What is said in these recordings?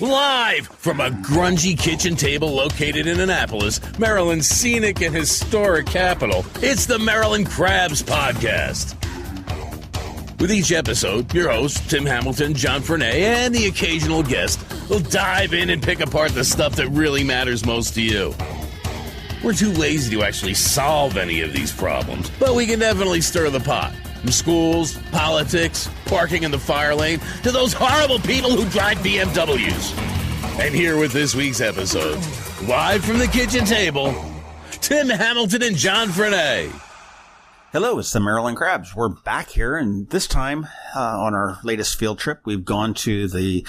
Live from a grungy kitchen table located in Annapolis, Maryland's scenic and historic capital, it's the Maryland Crabs Podcast. With each episode, your hosts, Tim Hamilton, John Frenay, and the occasional guest will dive in and pick apart the stuff that really matters most to you. We're too lazy to actually solve any of these problems, but we can definitely stir the pot. From schools, politics, parking in the fire lane, to those horrible people who drive BMWs. And here with this week's episode, live from the kitchen table, Tim Hamilton and John Frenay. Hello, it's the Maryland Crabs. We're back here, and this time on our latest field trip, we've gone to the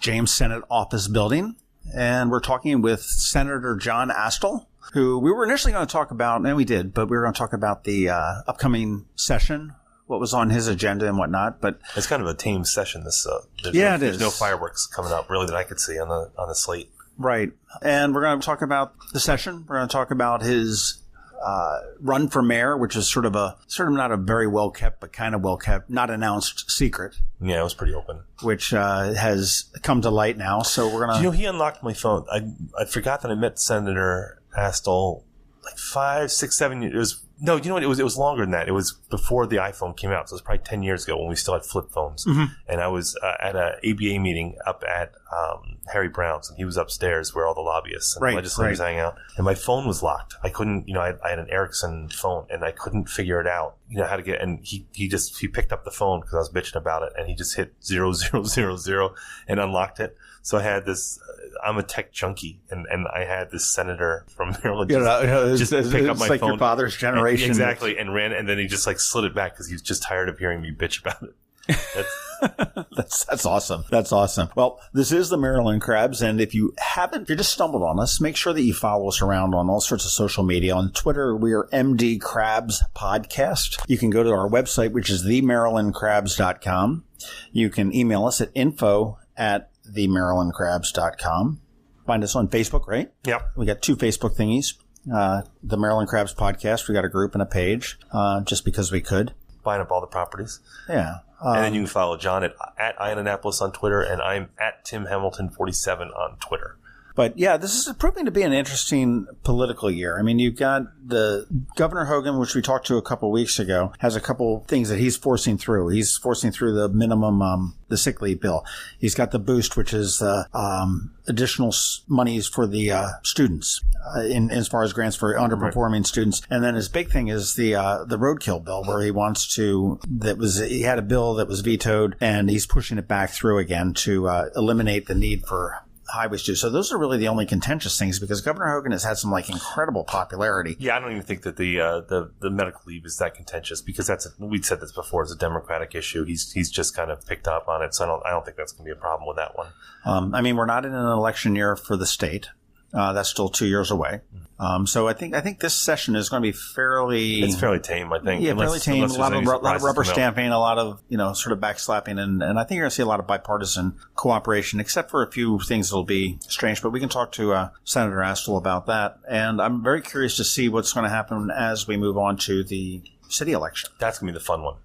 James Senate office building, and we're talking with Senator John Astle, who we were initially going to talk about, and we did, but we were going to talk about the upcoming session, what was on his agenda and whatnot. But it's kind of a tame session. There's no fireworks coming up really that I could see on the slate. Right, and we're going to talk about the session. We're going to talk about his run for mayor, which is sort of not a very well kept, but kind of well kept, not announced secret. Yeah, it was pretty open, which has come to light now. So we're gonna. He unlocked my phone. I forgot that I met Senator Astle like 5, 6, 7 years. No, you know what? It was longer than that. It was before the iPhone came out. So it was probably 10 years ago when we still had flip phones. Mm-hmm. And I was at an ABA meeting up at Harry Brown's, and he was upstairs where all the lobbyists and legislators hang out. And my phone was locked. I couldn't, I had an Ericsson phone, and I couldn't figure it out, how to get. And he picked up the phone because I was bitching about it, and he just hit 0000 and unlocked it. So I had this. I'm a tech junkie, and I had this senator from Maryland just pick up my like phone. Your father's generation. Exactly, and ran, and then he just slid it back because he was just tired of hearing me bitch about it. That's awesome. That's awesome. Well, this is the Maryland Crabs, and if you just stumbled on us, make sure that you follow us around on all sorts of social media. On Twitter, we are MD Crabs Podcast. You can go to our website, which is themarylandcrabs.com. You can email us at info@themarylandcrabs.com. Find us on Facebook, right? Yep. We got 2 Facebook thingies. The Maryland Crabs Podcast. We got a group and a page, just because we could. Buying up all the properties. Yeah. And then you can follow John at Anne Annapolis on Twitter, and I'm at Tim Hamilton 47 on Twitter. But yeah, this is proving to be an interesting political year. I mean, you've got the Governor Hogan, which we talked to a couple of weeks ago, has a couple things that he's forcing through. He's forcing through the minimum, the sick leave bill. He's got the boost, which is additional monies for the students in as far as grants for underperforming students. And then his big thing is the roadkill bill, where he wants to. He had a bill that was vetoed, and he's pushing it back through again to eliminate the need for highways too. So those are really the only contentious things, because Governor Hogan has had some incredible popularity. Yeah, I don't even think that the medical leave is that contentious, because we'd said this before, it's a Democratic issue. He's just kind of picked up on it, so I don't think that's going to be a problem with that one. I mean, we're not in an election year for the state. That's still 2 years away. So I think this session is going to be fairly... It's fairly tame, I think. Yeah, fairly tame. A lot of rubber stamping, a lot of, sort of backslapping. And I think you're going to see a lot of bipartisan cooperation, except for a few things that'll be strange. But we can talk to Senator Astle about that. And I'm very curious to see what's going to happen as we move on to the city election. That's going to be the fun one.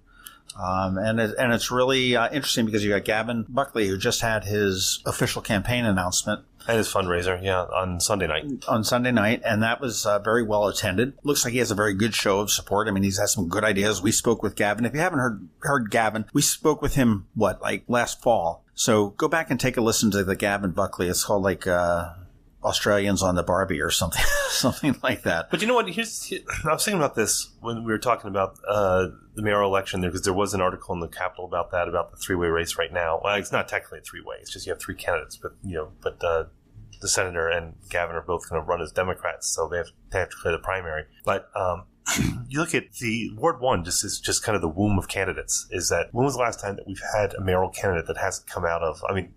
And it's really interesting, because you got Gavin Buckley, who just had his official campaign announcement. And his fundraiser, on Sunday night. And that was very well attended. Looks like he has a very good show of support. I mean, he's had some good ideas. We spoke with Gavin. If you haven't heard Gavin, we spoke with him, last fall. So go back and take a listen to the Gavin Buckley. It's called Australians on the Barbie or something, something like that. But you know what? I was thinking about this when we were talking about the mayoral election there, because there was an article in the Capitol about the three-way race right now. Well, it's not technically a three-way; it's just you have 3 candidates. But the senator and Gavin are both going to run as Democrats, so they have to clear the primary. But you look at the Ward 1, just kind of the womb of candidates. Is that when was the last time that we've had a mayoral candidate that hasn't come out of? I mean,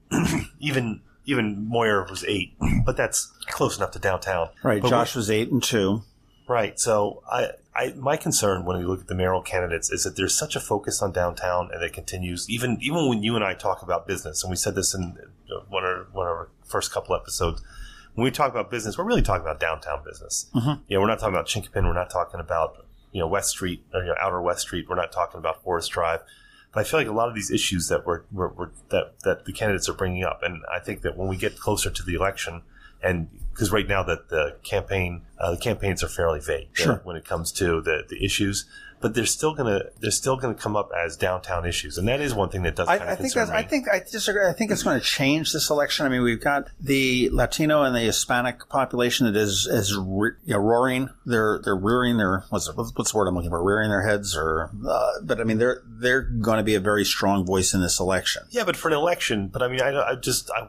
even Moyer was 8, but that's close enough to downtown. Right. But Josh was 8 and 2. Right. So my concern when we look at the mayoral candidates is that there's such a focus on downtown, and it continues even when you and I talk about business, and we said this in one of our first couple episodes. When we talk about business, we're really talking about downtown business. Mm-hmm. We're not talking about Chinkapin. We're not talking about West Street or Outer West Street. We're not talking about Forest Drive. But I feel like a lot of these issues that that the candidates are bringing up, and I think that when we get closer to the election, and because right now that the campaigns are fairly vague when it comes to the issues, but they're still gonna come up as downtown issues, and that is one thing that does kind of concern me. I disagree. I think it's going to change this election. I mean, we've got the Latino and the Hispanic population that is roaring. They're rearing their what's the word I'm looking for? Rearing their heads, but I mean they're going to be a very strong voice in this election. Yeah, but for an election, but I mean I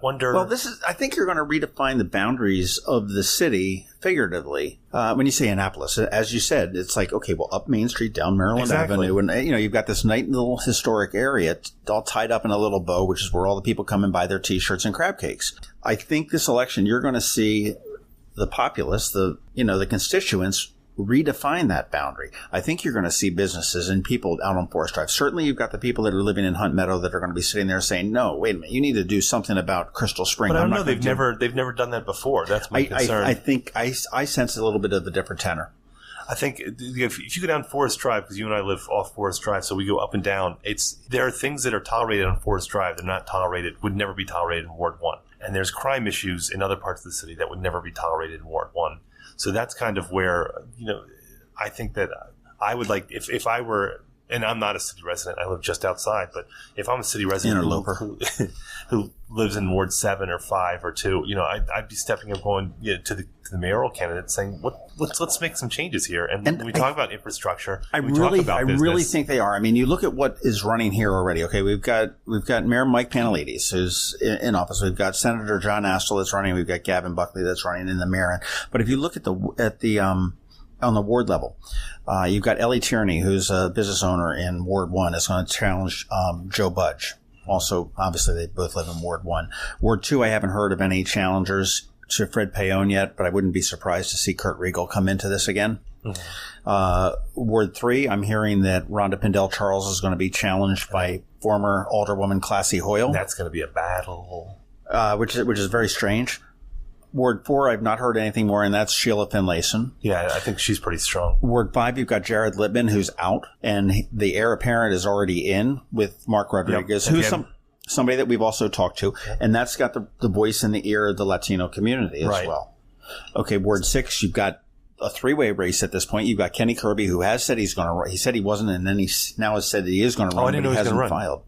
wonder. Well, I think you're going to redefine the boundaries of the city figuratively. When you say Annapolis, as you said, it's like, okay, well, up Main Street, down Maryland Avenue, and you've got this nice little historic area all tied up in a little bow, which is where all the people come and buy their T-shirts and crab cakes. I think this election, you're going to see the populace, the constituents, redefine that boundary. I think you're going to see businesses and people out on Forest Drive. Certainly, you've got the people that are living in Hunt Meadow that are going to be sitting there saying, "No, wait a minute, you need to do something about Crystal Spring." But I don't know. They've never done that before. That's my concern. I think I sense a little bit of a different tenor. I think if you go down Forest Drive, because you and I live off Forest Drive, so we go up and down. There are things that are tolerated on Forest Drive that are not tolerated, would never be tolerated in Ward 1. And there's crime issues in other parts of the city that would never be tolerated in Ward 1. So that's kind of where, I think that I would like, if I were, and I'm not a city resident, I live just outside, but if I'm a city resident who lives in Ward 7 or 5 or 2, I'd be stepping up going to the mayoral candidate saying, let's make some changes here. And when we talk about infrastructure, I really think they are. I mean, you look at what is running here already. Okay, we've got Mayor Mike Pantelides, who's in office. We've got Senator John Astle that's running. We've got Gavin Buckley that's running in the mayor. But if you look at on the ward level, you've got Ellie Tierney, who's a business owner in Ward 1, is going to challenge Joe Budge. Also, obviously, they both live in Ward 1. Ward 2, I haven't heard of any challengers to Fred Payon yet, but I wouldn't be surprised to see Kurt Riegel come into this again. Mm-hmm. Ward 3, I'm hearing that Rhonda Pindell Charles is going to be challenged by former Alderwoman Classy Hoyle. That's going to be a battle. Which is very strange. Ward 4, I've not heard anything more, and that's Sheila Finlayson. Yeah, I think she's pretty strong. Ward 5, you've got Jared Littman, who's out, and the heir apparent is already in with Mark Rodriguez, who's somebody that we've also talked to, and that's got the voice in the ear of the Latino community as well. Okay, Ward 6, you've got a three-way race at this point. You've got Kenny Kirby, who has said he's going to run. He said he wasn't, and then he now has said that he is going to run, but he hasn't filed.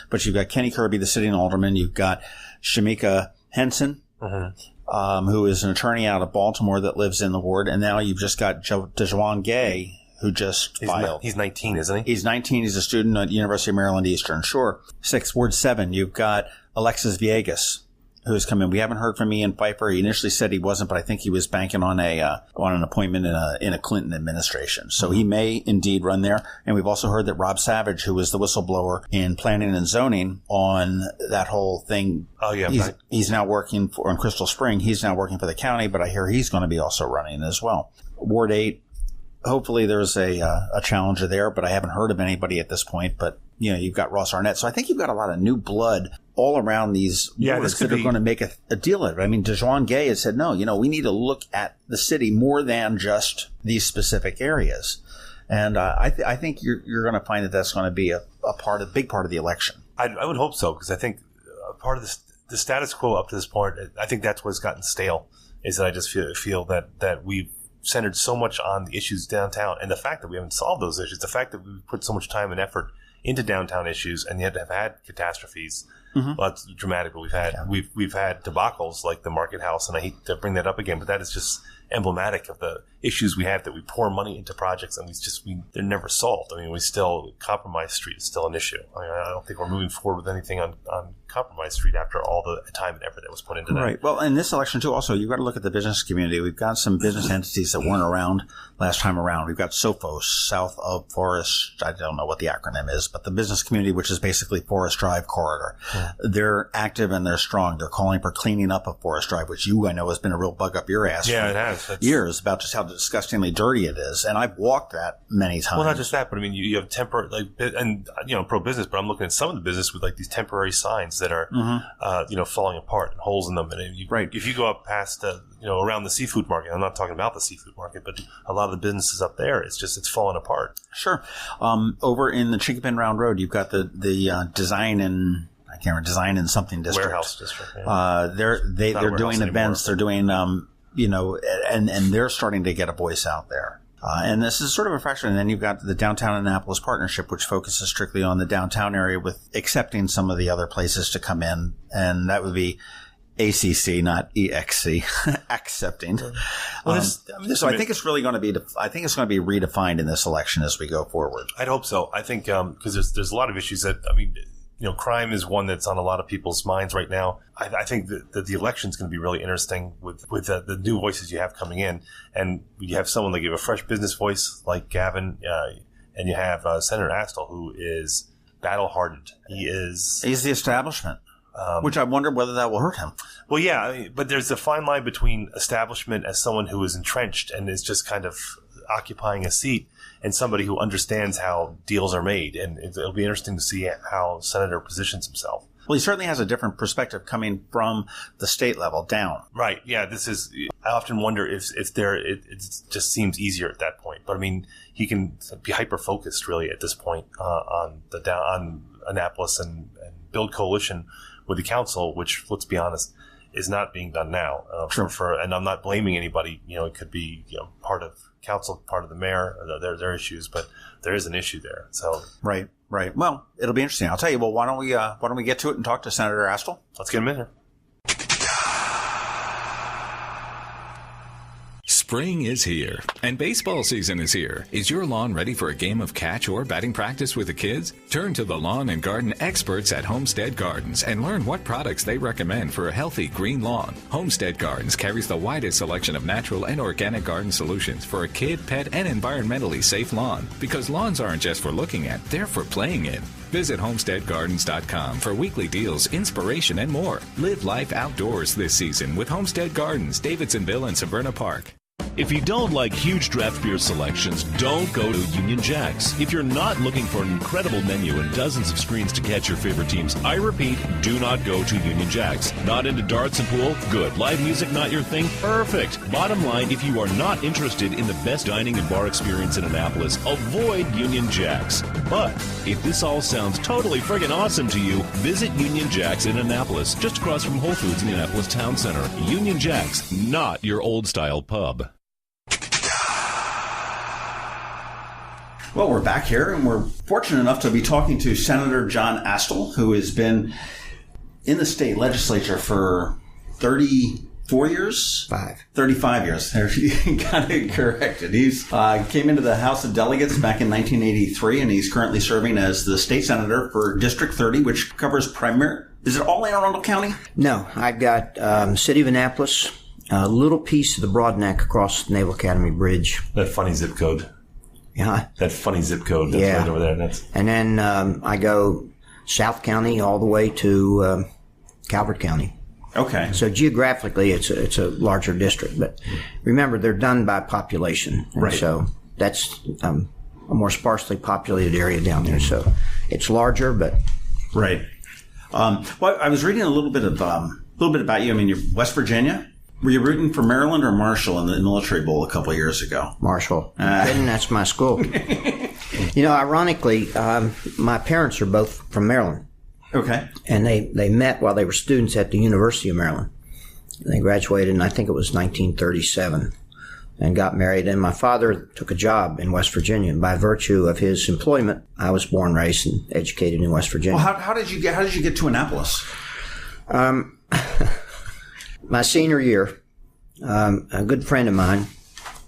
But you've got Kenny Kirby, the sitting alderman. You've got Shamika Henson, who is an attorney out of Baltimore that lives in the ward. And now you've just got DeJuan Gay, who just filed. He's 19, isn't he? He's 19. He's a student at University of Maryland Eastern Shore. 6, Ward 7, you've got Alexis Villegas, who's come in. We haven't heard from Ian Pfeiffer. He initially said he wasn't, but I think he was banking on an appointment in a Clinton administration. So he may indeed run there. And we've also heard that Rob Savage, who was the whistleblower in planning and zoning on that whole thing. Oh yeah, he's now working on Crystal Spring. He's now working for the county, but I hear he's going to be also running as well. Ward 8. Hopefully there's a challenger there, but I haven't heard of anybody at this point. But you've got Ross Arnett. So I think you've got a lot of new blood all around these wards that are going to make a deal of it. I mean, DeJuan Gay has said, no, we need to look at the city more than just these specific areas. And I think you're going to find that that's going to be a big part of the election. I would hope so, because I think part of the status quo up to this point, I think that's what's gotten stale, is that I just feel that we've centered so much on the issues downtown, and the fact that we haven't solved those issues, the fact that we've put so much time and effort into downtown issues, and yet have had catastrophes. Well, that's dramatic, but we've had debacles like the Market House, and I hate to bring that up again, but that is just emblematic of the issues we have, that we pour money into projects and they're never solved. I mean, Compromise Street is still an issue. I don't think we're moving forward with anything on Compromise Street after all the time and effort that was put into that. Right. Well, in this election too, also, you've got to look at the business community. We've got some business entities that weren't around last time around. We've got SOFOS, South of Forest. I don't know what the acronym is, but the business community, which is basically Forest Drive corridor. they're active and they're strong. They're calling for cleaning up a Forest Drive, which I know has been a real bug up your ass. Yeah, it has. Years about just how disgustingly dirty it is. And I've walked that many times. Well, not just that, but I mean, you have temporary, and pro-business, but I'm looking at some of the business with these temporary signs that are, falling apart and holes in them. And if you go up past, around the seafood market, I'm not talking about the seafood market, but a lot of the businesses up there, it's falling apart. Sure. Over in the Chinkapin Round Road, you've got the design and I can't remember, design in something district. Warehouse district. Yeah. They're doing events. They're doing, and they're starting to get a voice out there. And this is sort of a fraction. And then you've got the Downtown Annapolis Partnership, which focuses strictly on the downtown area with accepting some of the other places to come in. And that would be ACC, not EXC, accepting. Well, so I think it's really going to be, redefined in this election as we go forward. I'd hope so. I think, because there's a lot of issues that, crime is one that's on a lot of people's minds right now. I think that the election is going to be really interesting with the new voices you have coming in. And you have someone that give a fresh business voice like Gavin, and you have Senator Astle, who is battle-hardened. He's the establishment. Which I wonder whether that will hurt him. Well, yeah, but there's a fine line between establishment as someone who is entrenched and is just kind of occupying a seat and somebody who understands how deals are made. And it'll be interesting to see how Senator positions himself. Well, he certainly has a different perspective coming from the state level down. Right. Yeah. I often wonder if it just seems easier at that point. But I mean, he can be hyper focused really at this point on Annapolis and build coalition with the council, which, let's be honest, is not being done now. Sure. And I'm not blaming anybody. It could be part of council, part of the mayor. There are issues, but there is an issue there. So right. Well, it'll be interesting. I'll tell you. Well, why don't we get to it and talk to Senator Astle? Let's get him in here. Spring is here, and baseball season is here. Is your lawn ready for a game of catch or batting practice with the kids? Turn to the lawn and garden experts at Homestead Gardens and learn what products they recommend for a healthy green lawn. Homestead Gardens carries the widest selection of natural and organic garden solutions for a kid, pet, and environmentally safe lawn. Because lawns aren't just for looking at, they're for playing in. Visit homesteadgardens.com for weekly deals, inspiration, and more. Live life outdoors this season with Homestead Gardens, Davidsonville and Severna Park. If you don't like huge draft beer selections, don't go to Union Jack's. If you're not looking for an incredible menu and dozens of screens to catch your favorite teams, I repeat, do not go to Union Jack's. Not into darts and pool? Good. Live music not your thing? Perfect. Bottom line, if you are not interested in the best dining and bar experience in Annapolis, avoid Union Jack's. But if this all sounds totally friggin' awesome to you, visit Union Jack's in Annapolis, just across from Whole Foods in the Annapolis Town Center. Union Jack's, not your old-style pub. Well, we're back here, and we're fortunate enough to be talking to Senator John Astle, who has been in the state legislature for 34 years? 35 years. You got it corrected. He's came into the House of Delegates back in 1983, and he's currently serving as the state senator for District 30, which covers is it all Anne Arundel County? No, I've got City of Annapolis, a little piece of the Broad Neck across the Naval Academy Bridge. That funny zip code. Yeah. That funny zip code that's right over there. And then I go South County all the way to Calvert County. Okay. So geographically, it's a larger district. But remember, they're done by population. And right. So that's a more sparsely populated area down there. So it's larger, but... Right. Well, I was reading a little bit about you. I mean, you're West Virginia. Were you rooting for Maryland or Marshall in the Military Bowl a couple of years ago? Marshall. That's my school. Ironically, my parents are both from Maryland. Okay. And they met while they were students at the University of Maryland. They graduated in, I think it was 1937, and got married. And my father took a job in West Virginia. And by virtue of his employment, I was born, raised, and educated in West Virginia. Well, how did you get to Annapolis? My senior year, a good friend of mine,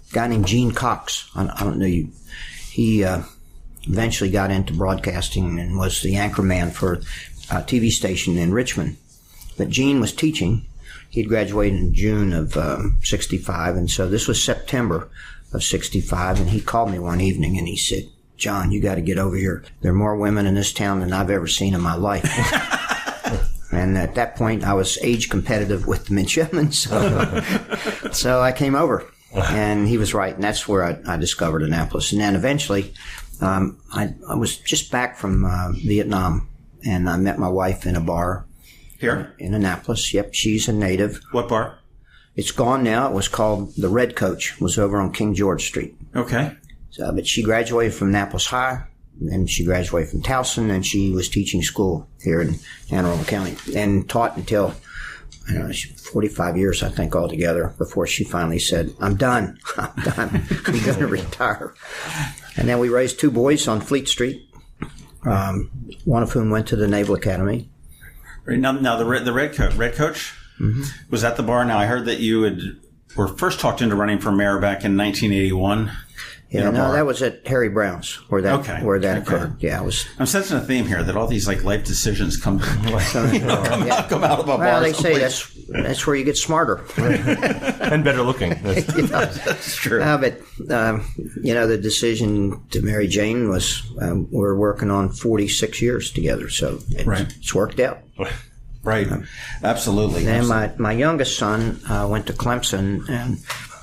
a guy named Gene Cox, I don't know you, he eventually got into broadcasting and was the anchorman for a TV station in Richmond. But Gene was teaching. He'd graduated in June of 65, and so this was September of 65, and he called me one evening and he said, "John, you got to get over here. There are more women in this town than I've ever seen in my life." And at that point, I was age competitive with the midshipmen, so I came over. And he was right, and that's where I discovered Annapolis. And then eventually, I was just back from Viet Nam, and I met my wife in a bar Here? in Annapolis. Yep, she's a native. What bar? It's gone now. It was called the Red Coach. It was over on King George Street. Okay. So, but she graduated from Annapolis High, and she graduated from Towson, and she was teaching school here in Anne Arundel County, and taught until, 45 years, I think, altogether, before she finally said, I'm done. I'm going to retire. And then we raised 2 boys on Fleet Street, one of whom went to the Naval Academy. Right, now the Red Coach, was that the bar? Now, I heard that you were first talked into running for mayor back in 1981. Yeah, no, that was at Harry Brown's where that occurred. Yeah, I'm sensing a theme here that all these life decisions come out of a bar. Well, they say that's where you get smarter and better looking. That's true. But the decision to marry Jane was we're working on 46 years together, so it's worked out. Right, absolutely. And then my youngest son went to Clemson and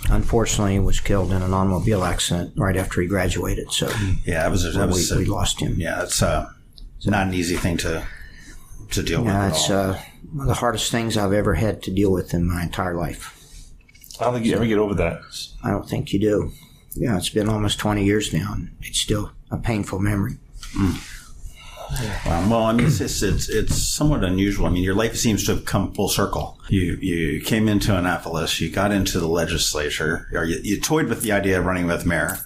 unfortunately was killed in an automobile accident right after he graduated. So we lost him. Yeah, it's not an easy thing to deal with. It's one of the hardest things I've ever had to deal with in my entire life. I don't think you ever get over that. I don't think you do. Yeah, it's been almost 20 years now, and it's still a painful memory. Well, I mean, it's somewhat unusual. I mean, your life seems to have come full circle. You came into Annapolis, you got into the legislature, or you toyed with the idea of running with mayor.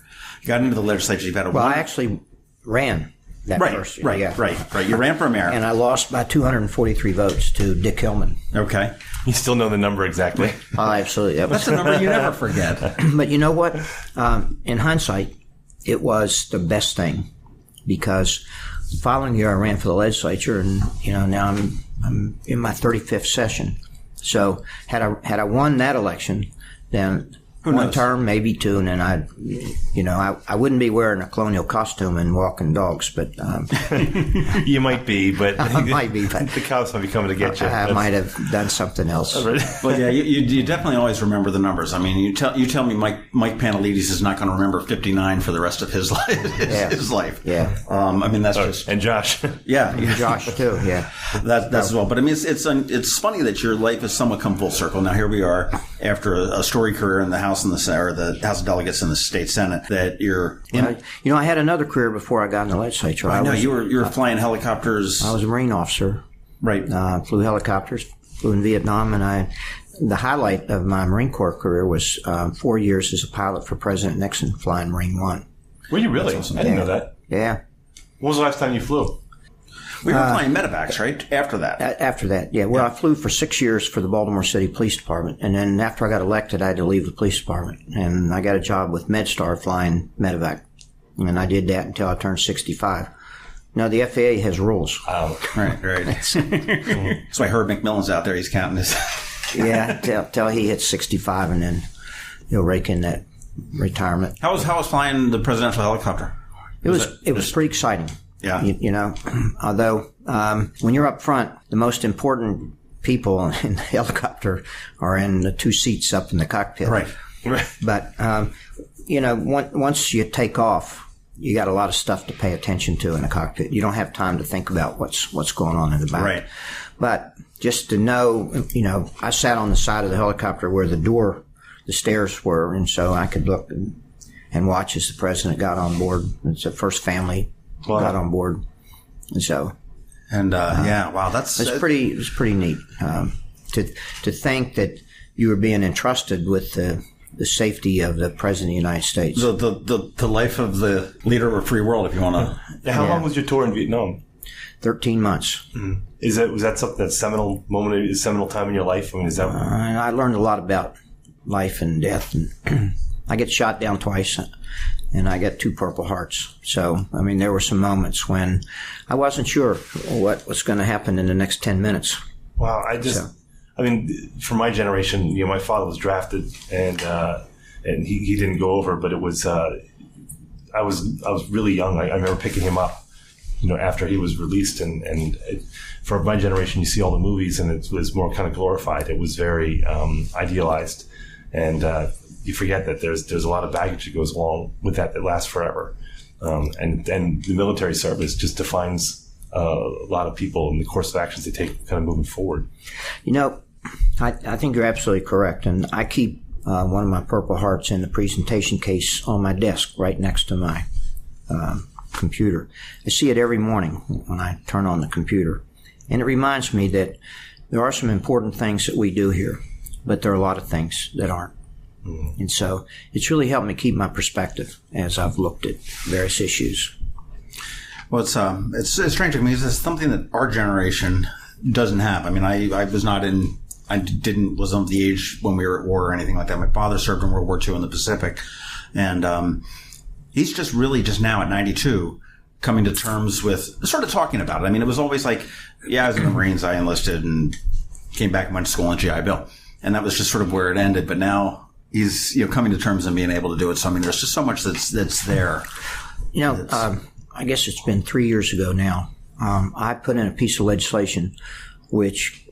You got into the legislature. You've had I actually ran that first year. Right. You ran for mayor, and I lost by 243 votes to Dick Hillman. Okay. You still know the number exactly? Absolutely. That's a number you never forget. But you know what? In hindsight, it was the best thing because the following year I ran for the legislature, and now I'm in my 35th session. So had I won that election, then one term, maybe 2, and then I wouldn't be wearing a colonial costume and walking dogs, but you might be, but I might be, but the cops might be coming to get you. I might have done something else. Well, yeah, you definitely always remember the numbers. I mean, you tell me Mike Pantelides is not going to remember 59 for the rest of his life. His life. Yeah. I mean, that's just and Josh. Yeah, and Josh too. Yeah. That's as well. But I mean, it's funny that your life has somewhat come full circle. Now here we are after a storied career in the House of Delegates in the State Senate. That you're in. I had another career before I got in the legislature. I know you were flying helicopters. I was a Marine officer. Right. Flew helicopters. Flew in Viet Nam, and the highlight of my Marine Corps career was 4 years as a pilot for President Nixon, flying Marine One. Were you really? Awesome. I didn't know that. Yeah. When was the last time you flew? We were flying medevacs, right? After that. After that, yeah. Well, I flew for 6 years for the Baltimore City Police Department, and then after I got elected, I had to leave the police department, and I got a job with MedStar flying medevac, and I did that until I turned 65. Now, the FAA has rules. Oh, right. So I heard McMillan's out there. He's counting his. Yeah, till he hits 65, and then he'll rake in that retirement. How was flying the presidential helicopter? It was pretty exciting. Yeah. Although when you're up front, the most important people in the helicopter are in the 2 seats up in the cockpit. Right. But, once you take off, you got a lot of stuff to pay attention to in the cockpit. You don't have time to think about what's going on in the back. Right. But just to know, I sat on the side of the helicopter where the stairs were, and so I could look and watch as the president got on board. It's the first family got on board, and so. And wow, it was pretty neat to think that you were being entrusted with the safety of the president of the United States. The life of the leader of a free world, if you want to. How long was your tour in Vietnam? 13 months. Mm-hmm. Was that something that seminal time in your life? I mean, I learned a lot about life and death, and I get shot down twice, and I got 2 Purple Hearts. So, I mean, there were some moments when I wasn't sure what was going to happen in the next 10 minutes. Wow, for my generation, my father was drafted, and he didn't go over, but it was I was really young. I remember picking him up, after he was released. And for my generation, you see all the movies and it was more kind of glorified. It was very idealized. And you forget that there's a lot of baggage that goes along with that lasts forever. And the military service just defines a lot of people in the course of actions they take kind of moving forward. I think you're absolutely correct. And I keep one of my Purple Hearts in the presentation case on my desk right next to my computer. I see it every morning when I turn on the computer. And it reminds me that there are some important things that we do here, but there are a lot of things that aren't. And so it's really helped me keep my perspective as I've looked at various issues. Well, it's strange to me. It's something that our generation doesn't have. I mean, I wasn't the age when we were at war or anything like that. My father served in World War II in the Pacific, and he's just now at 92 coming to terms with sort of talking about it. I mean, it was always like, yeah, I was in the Marines, I enlisted and came back and went to school on GI Bill, and that was just sort of where it ended. But now he's coming to terms and being able to do it. So I mean, there's just so much that's there. I guess it's been 3 years ago now. I put in a piece of legislation which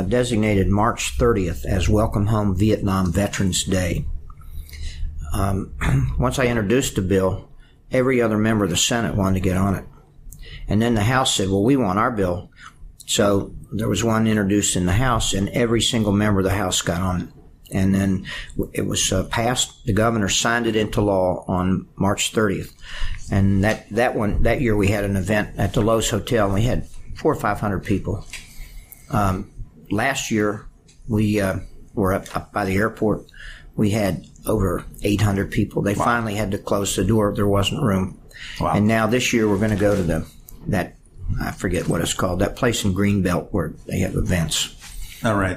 designated March 30th as Welcome Home Viet Nam Veterans Day. Once I introduced the bill, every other member of the Senate wanted to get on it. And then the House said, well, we want our bill. So there was one introduced in the House, and every single member of the House got on it. And then it was passed. The governor signed it into law on March 30th. And that year we had an event at the Lowe's Hotel, and we had 400 or 500 people. Last year, we were up by the airport. We had over 800 people. They finally had to close the door. There wasn't room. Wow. And now this year we're going to go to that I forget what it's called, that place in Greenbelt where they have events. All right.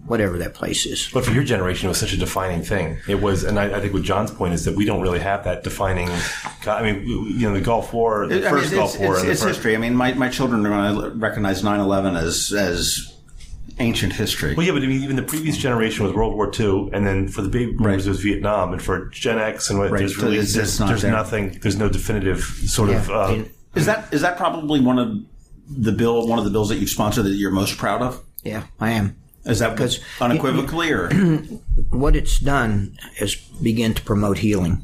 Whatever that place is. But for your generation, it was such a defining thing. It was, and I think what John's point is that we don't really have that defining. I mean, the Gulf War, the first Gulf War. It's history. I mean, my children are going to recognize 9/11 as ancient history. Well, yeah, but I mean, even the previous generation was World War II, and then for the baby boomers it was Vietnam, and for Gen X and what, there's really there's nothing. There's no definitive sort of. Is that probably one of the bills that you've sponsored that you're most proud of? Yeah, I am. Is that because unequivocally, or what it's done is begin to promote healing?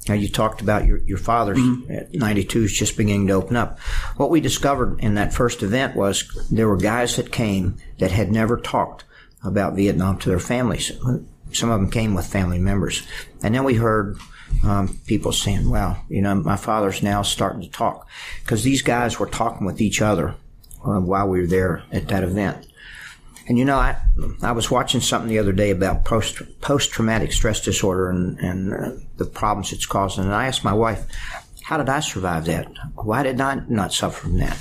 Now, you talked about your father's at 92 is just beginning to open up. What we discovered in that first event was there were guys that came that had never talked about Vietnam to their families. Some of them came with family members. And then we heard people saying, wow, my father's now starting to talk. Because these guys were talking with each other while we were there at that event. And I was watching something the other day about post-traumatic stress disorder and the problems it's causing. And I asked my wife, how did I survive that? Why did I not suffer from that?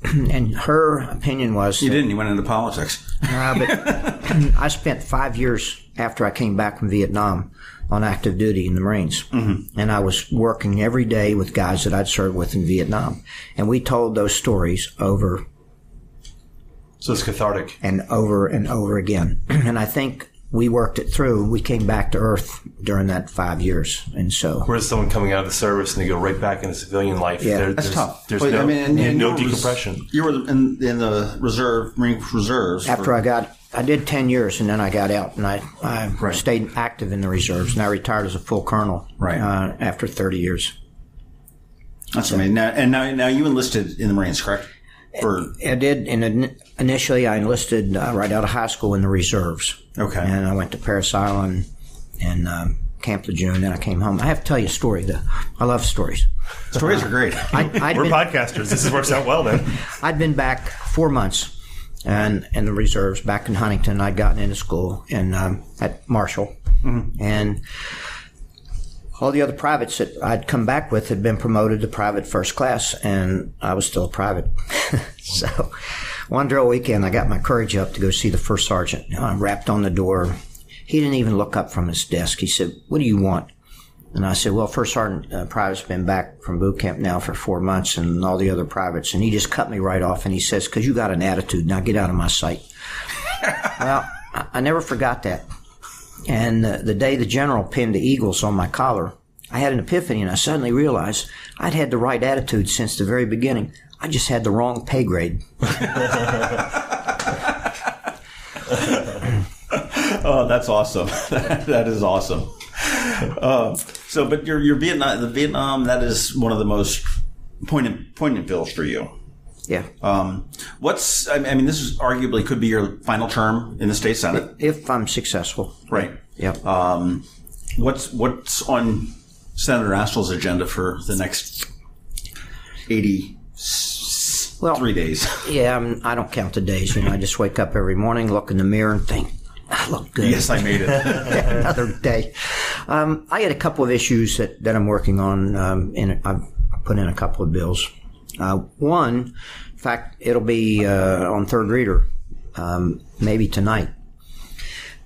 And her opinion was... You didn't. You went into politics. But I spent 5 years after I came back from Vietnam on active duty in the Marines. Mm-hmm. And I was working every day with guys that I'd served with in Vietnam. And we told those stories over... So it's cathartic. And over again. And I think we worked it through. We came back to Earth during that 5 years. And so. Whereas someone coming out of the service and they go right back into civilian life. Yeah, that's tough. There's no decompression. You were in the reserve, Marine Reserves. After I did 10 years and then I got out and I stayed active in the reserves and I retired as a full colonel after 30 years. That's amazing. Now you enlisted in the Marines, correct? I did, and initially I enlisted right out of high school in the reserves. Okay. And I went to Parris Island and Camp Lejeune, then I came home. I have to tell you a story. I love stories. Stories are great. We're podcasters. This works out well then. I'd been back 4 months in the reserves, back in Huntington. I'd gotten into school at Marshall. Mm-hmm. And all the other privates that I'd come back with had been promoted to private first class, and I was still a private. So one drill weekend, I got my courage up to go see the first sergeant. I rapped on the door. He didn't even look up from his desk. He said, "What do you want?" And I said, "Well, First Sergeant Private's been back from boot camp now for 4 months, and all the other privates." And he just cut me right off, and he says, "'Cause you got an attitude. Now get out of my sight." Well, I never forgot that. And the day the general pinned the eagles on my collar, I had an epiphany, and I suddenly realized I'd had the right attitude since the very beginning. I just had the wrong pay grade. Oh, that's awesome. That is awesome. But your Vietnam, that is one of the most poignant bills for you. Yeah. This is arguably could be your final term in the state Senate. If I'm successful. Right. Yep. What's on Senator Astle's agenda for the next 83 days? Yeah, I don't count the days. I just wake up every morning, look in the mirror, and think, I look good. Yes, I made it. Another day. I had a couple of issues that I'm working on, and I've put in a couple of bills. One, in fact, it'll be on third reader, maybe tonight.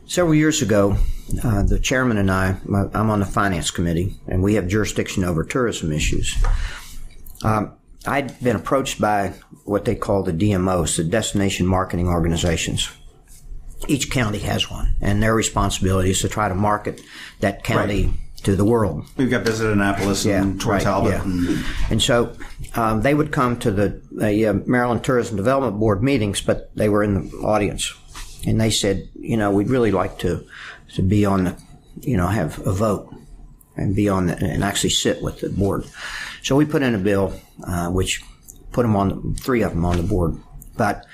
Several years ago, the chairman and I'm on the finance committee, and we have jurisdiction over tourism issues. I'd been approached by what they call the DMOs, the Destination Marketing Organizations. Each county has one, and their responsibility is to try to market that county to the world. We've got Visit Annapolis and Troy Talbot. Yeah. And so they would come to the Maryland Tourism Development Board meetings, but they were in the audience. And they said, we'd really like to be on the, have a vote and be on and actually sit with the board. So we put in a bill, which put them three of them on the board. But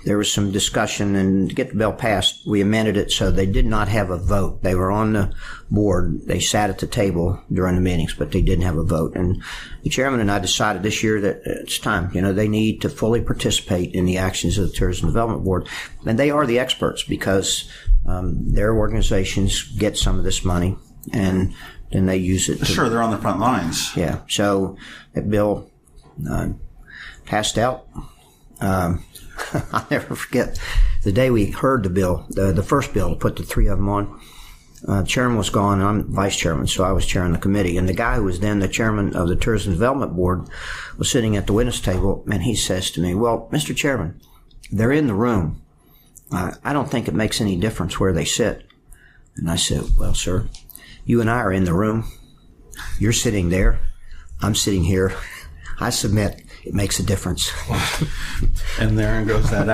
there was some discussion, and to get the bill passed, we amended it so they did not have a vote. They were on the board. They sat at the table during the meetings, but they didn't have a vote. And the chairman and I decided this year that it's time. They need to fully participate in the actions of the Tourism Development Board. And they are the experts because their organizations get some of this money, and then they use it. Sure, they're on the front lines. Yeah. So that bill passed out. I'll never forget the day we heard the bill, the first bill to put the three of them on. Chairman was gone, and I'm vice chairman, so I was chairing the committee. And the guy who was then the chairman of the Tourism Development Board was sitting at the witness table, and he says to me, "Well, Mr. Chairman, they're in the room. I don't think it makes any difference where they sit." And I said, "Well, sir, you and I are in the room. You're sitting there. I'm sitting here. I submit it makes a difference." And there goes that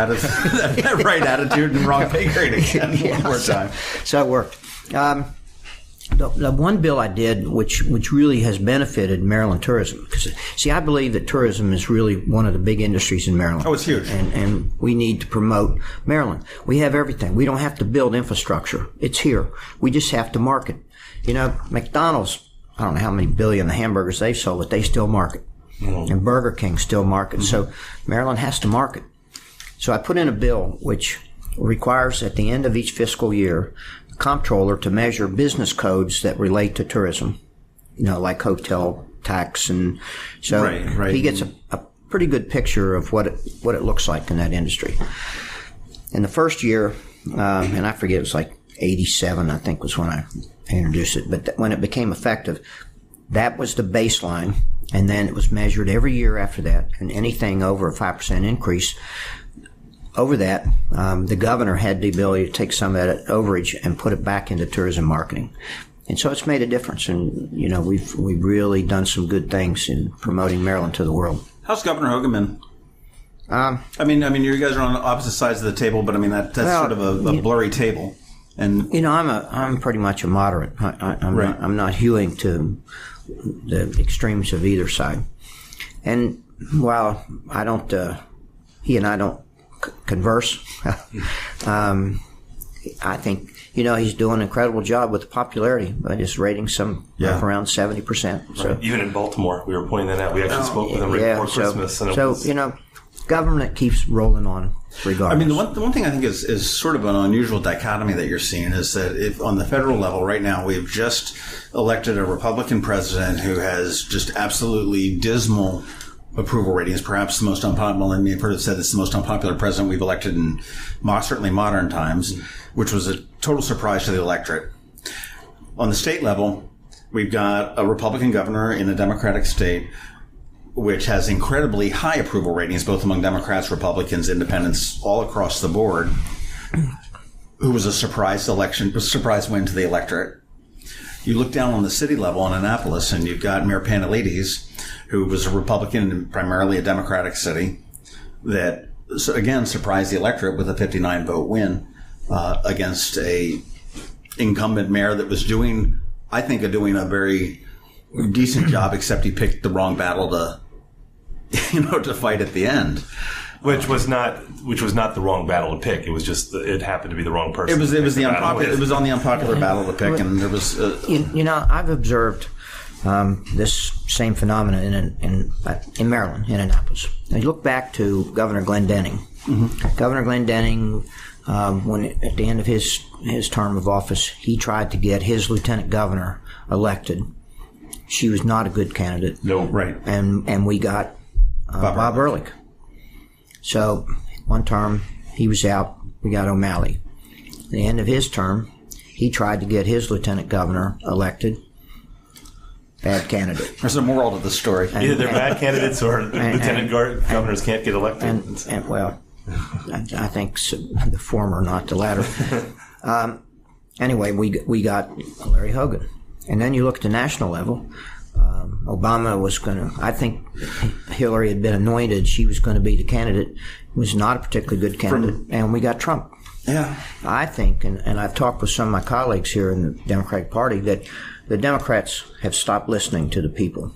right attitude and wrong pay grade again. One more time. So it worked. The one bill I did, which really has benefited Maryland tourism, because I believe that tourism is really one of the big industries in Maryland. Oh, it's huge. And we need to promote Maryland. We have everything. We don't have to build infrastructure. It's here. We just have to market. McDonald's, I don't know how many billion the hamburgers they've sold, but they still market. And Burger King still markets. So Maryland has to market. So I put in a bill which requires at the end of each fiscal year the comptroller to measure business codes that relate to tourism, like hotel tax. And so he gets a pretty good picture of what it looks like in that industry. In the first year, and I forget, it was like 87, I think, was when I introduced it. But when it became effective, that was the baseline. And then it was measured every year after that, and anything over a 5% increase over that, the governor had the ability to take some of that overage and put it back into tourism marketing. And so it's made a difference, and we've really done some good things in promoting Maryland to the world. How's Governor Hogan been? I mean, you guys are on opposite sides of the table, but that's sort of a blurry table. And I'm pretty much a moderate. I'm not hewing to the extremes of either side. And while I don't, he and I don't converse, I think, he's doing an incredible job with the popularity by just rating some around 70%. So even in Baltimore, we were pointing that out. We actually spoke with him right before Christmas. And government keeps rolling on regardless. The one thing I think is sort of an unusual dichotomy that you're seeing is that if on the federal level right now, we've just elected a Republican president who has just absolutely dismal approval ratings, perhaps the most unpopular, and you've heard it said it's the most unpopular president we've elected in certainly modern times, which was a total surprise to the electorate. On the state level, we've got a Republican governor in a Democratic state, which has incredibly high approval ratings, both among Democrats, Republicans, Independents, all across the board, who was a surprise win to the electorate. you look down on the city level in Annapolis, and you've got Mayor Pantelides, who was a Republican and primarily a Democratic city, that, again, surprised the electorate with a 59-vote win against a incumbent mayor that was doing a very decent job, except he picked the wrong battle to fight at the end. Which was not the wrong battle to pick. It was just it happened to be the wrong person. It was the unpopular. It was on the unpopular battle to pick, and there was. I've observed this same phenomenon in Maryland, in Annapolis. Now, you look back to Governor Glenn Denning. Mm-hmm. Governor Glenn Denning, when at the end of his term of office, he tried to get his lieutenant governor elected. She was not a good candidate. No, right. And we got Bob Ehrlich. So one term he was out. We got O'Malley. At the end of his term, he tried to get his lieutenant governor elected. Bad candidate. There's a moral to the story. Either they're bad candidates or lieutenant governors can't get elected. And well, I think the former, not the latter. Anyway, we got Larry Hogan. And then you look at the national level. Obama was going to, I think Hillary had been anointed. She was going to be the candidate. Was not a particularly good candidate. And we got Trump. Yeah. I think, and I've talked with some of my colleagues here in the Democratic Party, that the Democrats have stopped listening to the people.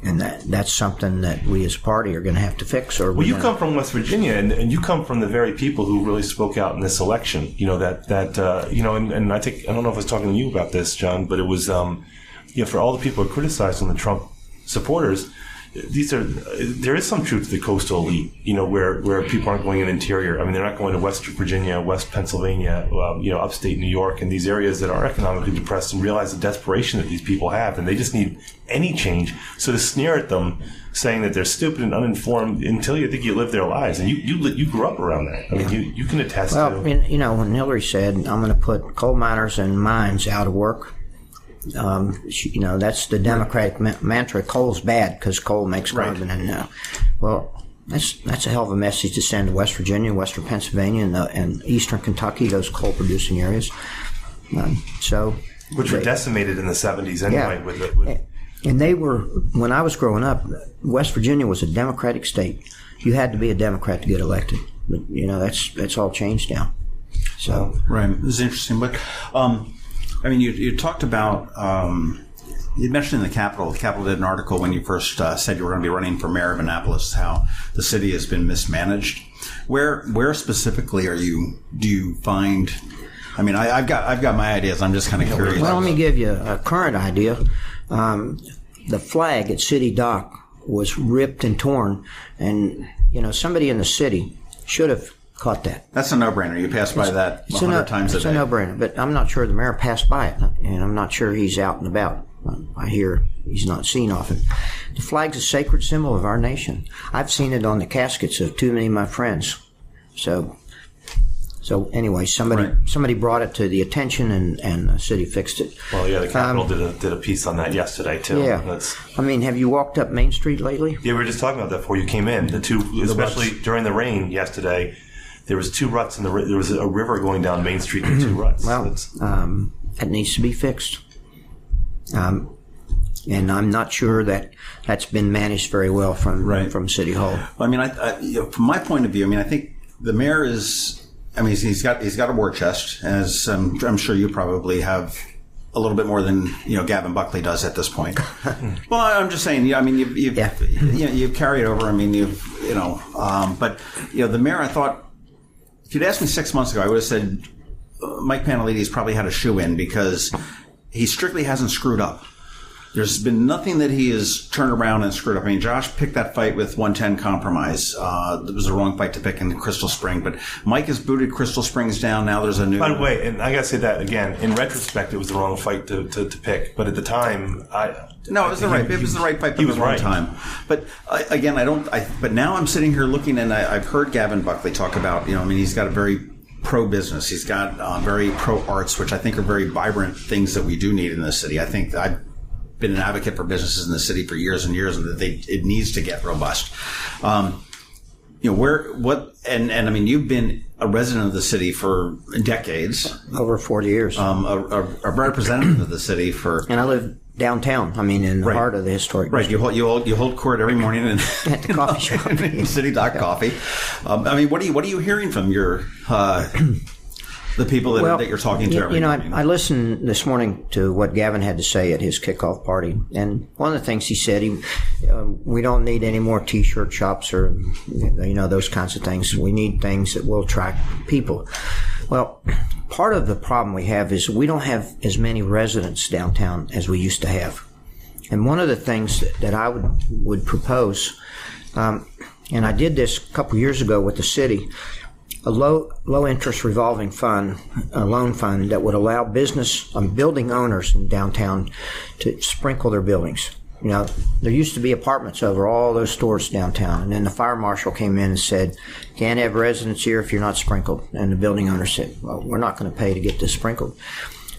And that's something that we as a party are going to have to fix. Well, you come from West Virginia, and you come from the very people who really spoke out in this election. You know, and I think, I don't know if I was talking to you about this, John, but it was, for all the people who are criticizing the Trump supporters, there is some truth to the coastal elite, where people aren't going in the interior. I mean, they're not going to West Virginia, West Pennsylvania, upstate New York, and these areas that are economically depressed, and realize the desperation that these people have, and they just need any change. So to sneer at them, saying that they're stupid and uninformed, until you think you live their lives, and you grew up around that. I mean, you can attest to. Well, when Hillary said, "I'm going to put coal miners and mines out of work," that's the Democratic mantra. Coal's bad because coal makes carbon, and that's a hell of a message to send to West Virginia, Western Pennsylvania, and Eastern Kentucky, those coal-producing areas. Which were decimated in the 70s anyway. Yeah. And they were, when I was growing up, West Virginia was a Democratic state. You had to be a Democrat to get elected, but that's all changed now. So right, it's interesting, but. You talked about, you mentioned in the Capitol did an article when you first said you were going to be running for mayor of Annapolis, how the city has been mismanaged. Where specifically do you find, I've got my ideas, I'm just kind of curious. Well, let me give you a current idea. The flag at City Dock was ripped and torn, and, somebody in the city should have caught that. That's a no-brainer. You pass by that 100 times a day. It's a no-brainer, but I'm not sure the mayor passed by it, and I'm not sure he's out and about. I hear he's not seen often. The flag's a sacred symbol of our nation. I've seen it on the caskets of too many of my friends. So anyway, somebody brought it to the attention, and the city fixed it. Well, yeah, the Capitol did a piece on that yesterday too. Yeah, have you walked up Main Street lately? Yeah, we were just talking about that before you came in. Especially during the rain yesterday. There was two ruts there was a river going down Main Street and two ruts. Well, it needs to be fixed. And I'm not sure that's been managed very well from City Hall. Well, from my point of view, I think the mayor is, he's got a war chest, as I'm sure you probably have a little bit more than Gavin Buckley does at this point. Well, I'm just saying. You've carried over. But the mayor, I thought. If you'd asked me 6 months ago, I would have said Mike Pantelides probably had a shoe-in because he strictly hasn't screwed up. There's been nothing that he has turned around and screwed up. Josh picked that fight with 110 compromise. It was the wrong fight to pick in Crystal Spring, but Mike has booted Crystal Springs down. Now there's a new. By the way, and I got to say that again. In retrospect, it was the wrong fight to pick, but at the time, it was the right fight, but it was the wrong time. But again, but now I'm sitting here looking, and I've heard Gavin Buckley talk about. He's got a very pro-business. He's got very pro-arts, which I think are very vibrant things that we do need in this city. I think I've been an advocate for businesses in the city for years and years, and that it needs to get robust. I mean, you've been a resident of the city for decades. Over 40 years. A representative of the city for... And I live downtown. I mean, in the heart of the historic district. Right. You hold court every morning at the coffee shop. City Dock Coffee. I mean, what are you hearing from your... the people that you're talking to every morning? I listened this morning to what Gavin had to say at his kickoff party, and one of the things he said, we don't need any more T-shirt shops or those kinds of things. We need things that will attract people. Well, part of the problem we have is we don't have as many residents downtown as we used to have, and one of the things that I would propose, and I did this a couple years ago with the city. A low interest revolving fund, a loan fund that would allow building owners in downtown to sprinkle their buildings. There used to be apartments over all those stores downtown, and then the fire marshal came in and said, "Can't have residents here if you're not sprinkled." And the building owner said, "Well, we're not going to pay to get this sprinkled."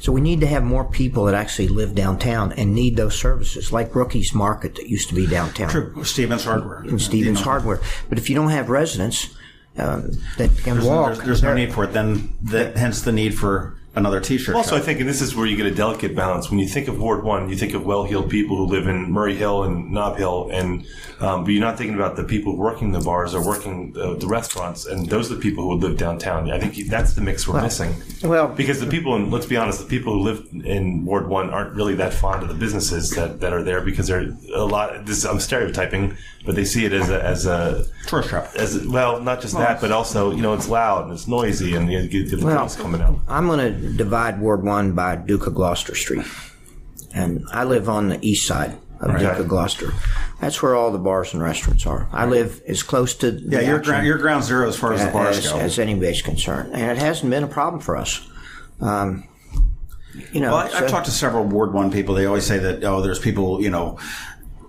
So we need to have more people that actually live downtown and need those services, like Rookie's Market that used to be downtown. True, Stevens Hardware. And Stevens Hardware. But if you don't have residents that can walk. There's no need for it. Hence the need for another T-shirt. Also, shop. I think, and this is where you get a delicate balance. When you think of Ward 1, you think of well-heeled people who live in Murray Hill and Nob Hill, but you're not thinking about the people working the bars or working the restaurants, and those are the people who would live downtown. I think that's the mix we're missing. Well, because the people, and let's be honest, the people who live in Ward 1 aren't really that fond of the businesses that are there because they're a lot. I'm stereotyping, but they see it as a tourist trap. Well, not just that, but also it's loud and it's noisy and you get the things coming out. I'm going to divide Ward 1 by Duke of Gloucester Street, and I live on the east side of Duke of Gloucester. That's where all the bars and restaurants are. I live as close to your ground zero as far as the bars go, as anybody's concerned, and it hasn't been a problem for us. I've talked to several Ward 1 people. They always say that there's people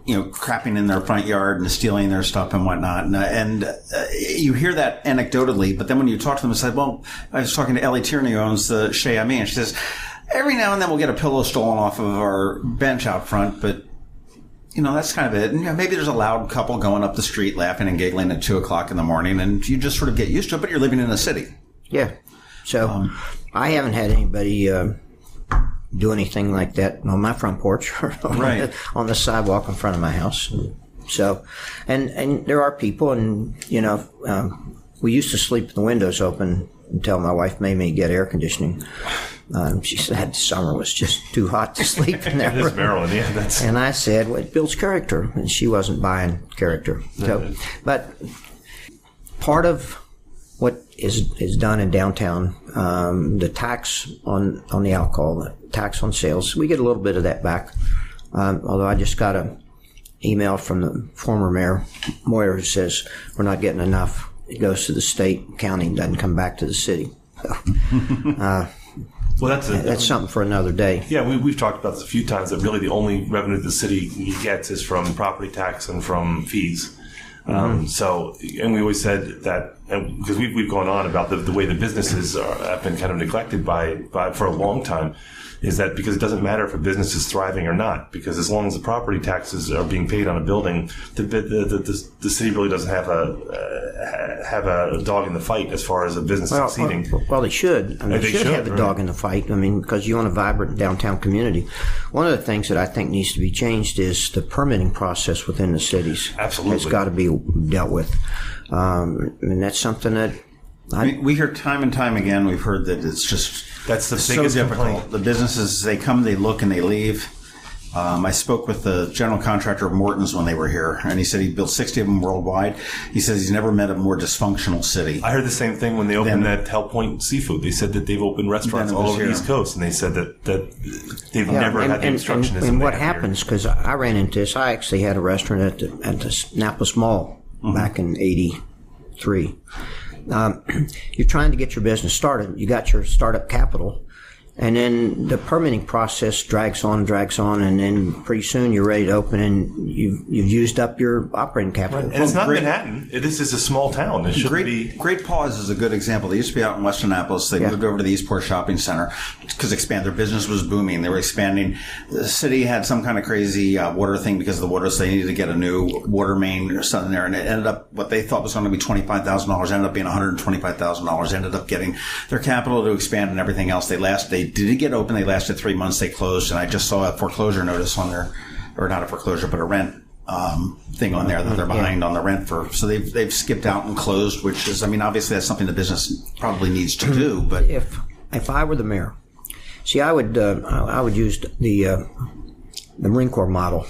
crapping in their front yard and stealing their stuff and whatnot. And you hear that anecdotally, but then when you talk to them, it's like, well, I was talking to Ellie Tierney, who owns the Chez Ami, and she says, every now and then we'll get a pillow stolen off of our bench out front, but that's kind of it. And maybe there's a loud couple going up the street laughing and giggling at 2:00 in the morning, and you just sort of get used to it, but you're living in a city. Yeah. So I haven't had anybody do anything like that on my front porch or on the sidewalk in front of my house. So, and there are people, and we used to sleep with the windows open until my wife made me get air conditioning. She said the summer was just too hot to sleep in there. It is Maryland, yeah. And I said, well, it builds character, and she wasn't buying character. So, but part of what is done in downtown, the tax on the alcohol, the tax on sales, we get a little bit of that back. Although I just got an email from the former mayor, Moyer, who says we're not getting enough. It goes to the state, county, doesn't come back to the city. So, well, that's something for another day. Yeah, we've talked about this a few times, that really the only revenue the city gets is from property tax and from fees. So, and we always said that, because we've gone on about the way the businesses have been kind of neglected by for a long time, is that because it doesn't matter if a business is thriving or not, because as long as the property taxes are being paid on a building, the city really doesn't have a dog in the fight as far as a business succeeding. Well, they should. I mean, they should have a dog in the fight. I mean, because you want a vibrant downtown community. One of the things that I think needs to be changed is the permitting process within the cities. Absolutely. It's got to be dealt with. And that's something that we hear time and time again. We've heard that it's just that's the biggest complaint. The businesses, they come, they look, and they leave. I spoke with the general contractor of Morton's when they were here, and he said he built 60 of them worldwide. He says he's never met a more dysfunctional city. I heard the same thing when they opened that Hell Point Seafood. They said that they've opened restaurants all over the East Coast, and they said that they've never had the obstructionism. And what happens, because I ran into this, I actually had a restaurant at the Annapolis Mall back in 83. You're trying to get your business started. You got your startup capital, And then the permitting process drags on, and then pretty soon you're ready to open, and you've used up your operating capital. Right. And it's not Manhattan. This is a small town. It should be. Great Paws is a good example. They used to be out in West Annapolis. They moved over to the Eastport Shopping Center because their business was booming. They were expanding. The city had some kind of crazy water thing because of the water, so they needed to get a new water main or something there. And it ended up, what they thought was going to be $25,000 ended up being $125,000. Ended up getting their capital to expand and everything else. They didn't get open. They lasted 3 months. They closed, and I just saw a foreclosure notice on their, or not a foreclosure, but a rent thing on there that they're behind on the rent for. So they've skipped out and closed, which is, I mean, obviously that's something the business probably needs to do. But if I were the mayor, see, I would use the Marine Corps model.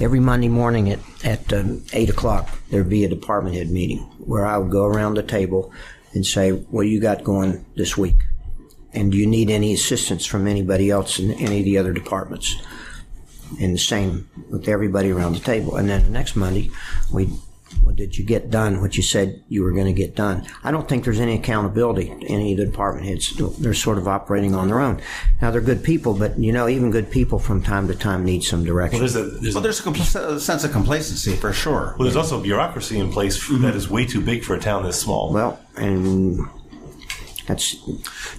Every Monday morning at 8:00, there'd be a department head meeting where I would go around the table and say, "What do you got going this week? And do you need any assistance from anybody else in any of the other departments?" And the same with everybody around the table. And then the next Monday, did you get done what you said you were going to get done? I don't think there's any accountability to any of the department heads. They're sort of operating on their own. Now, they're good people, but, even good people from time to time need some direction. Well, there's a sense of complacency for sure. Well, there's also bureaucracy in place that is way too big for a town this small. Well, and that's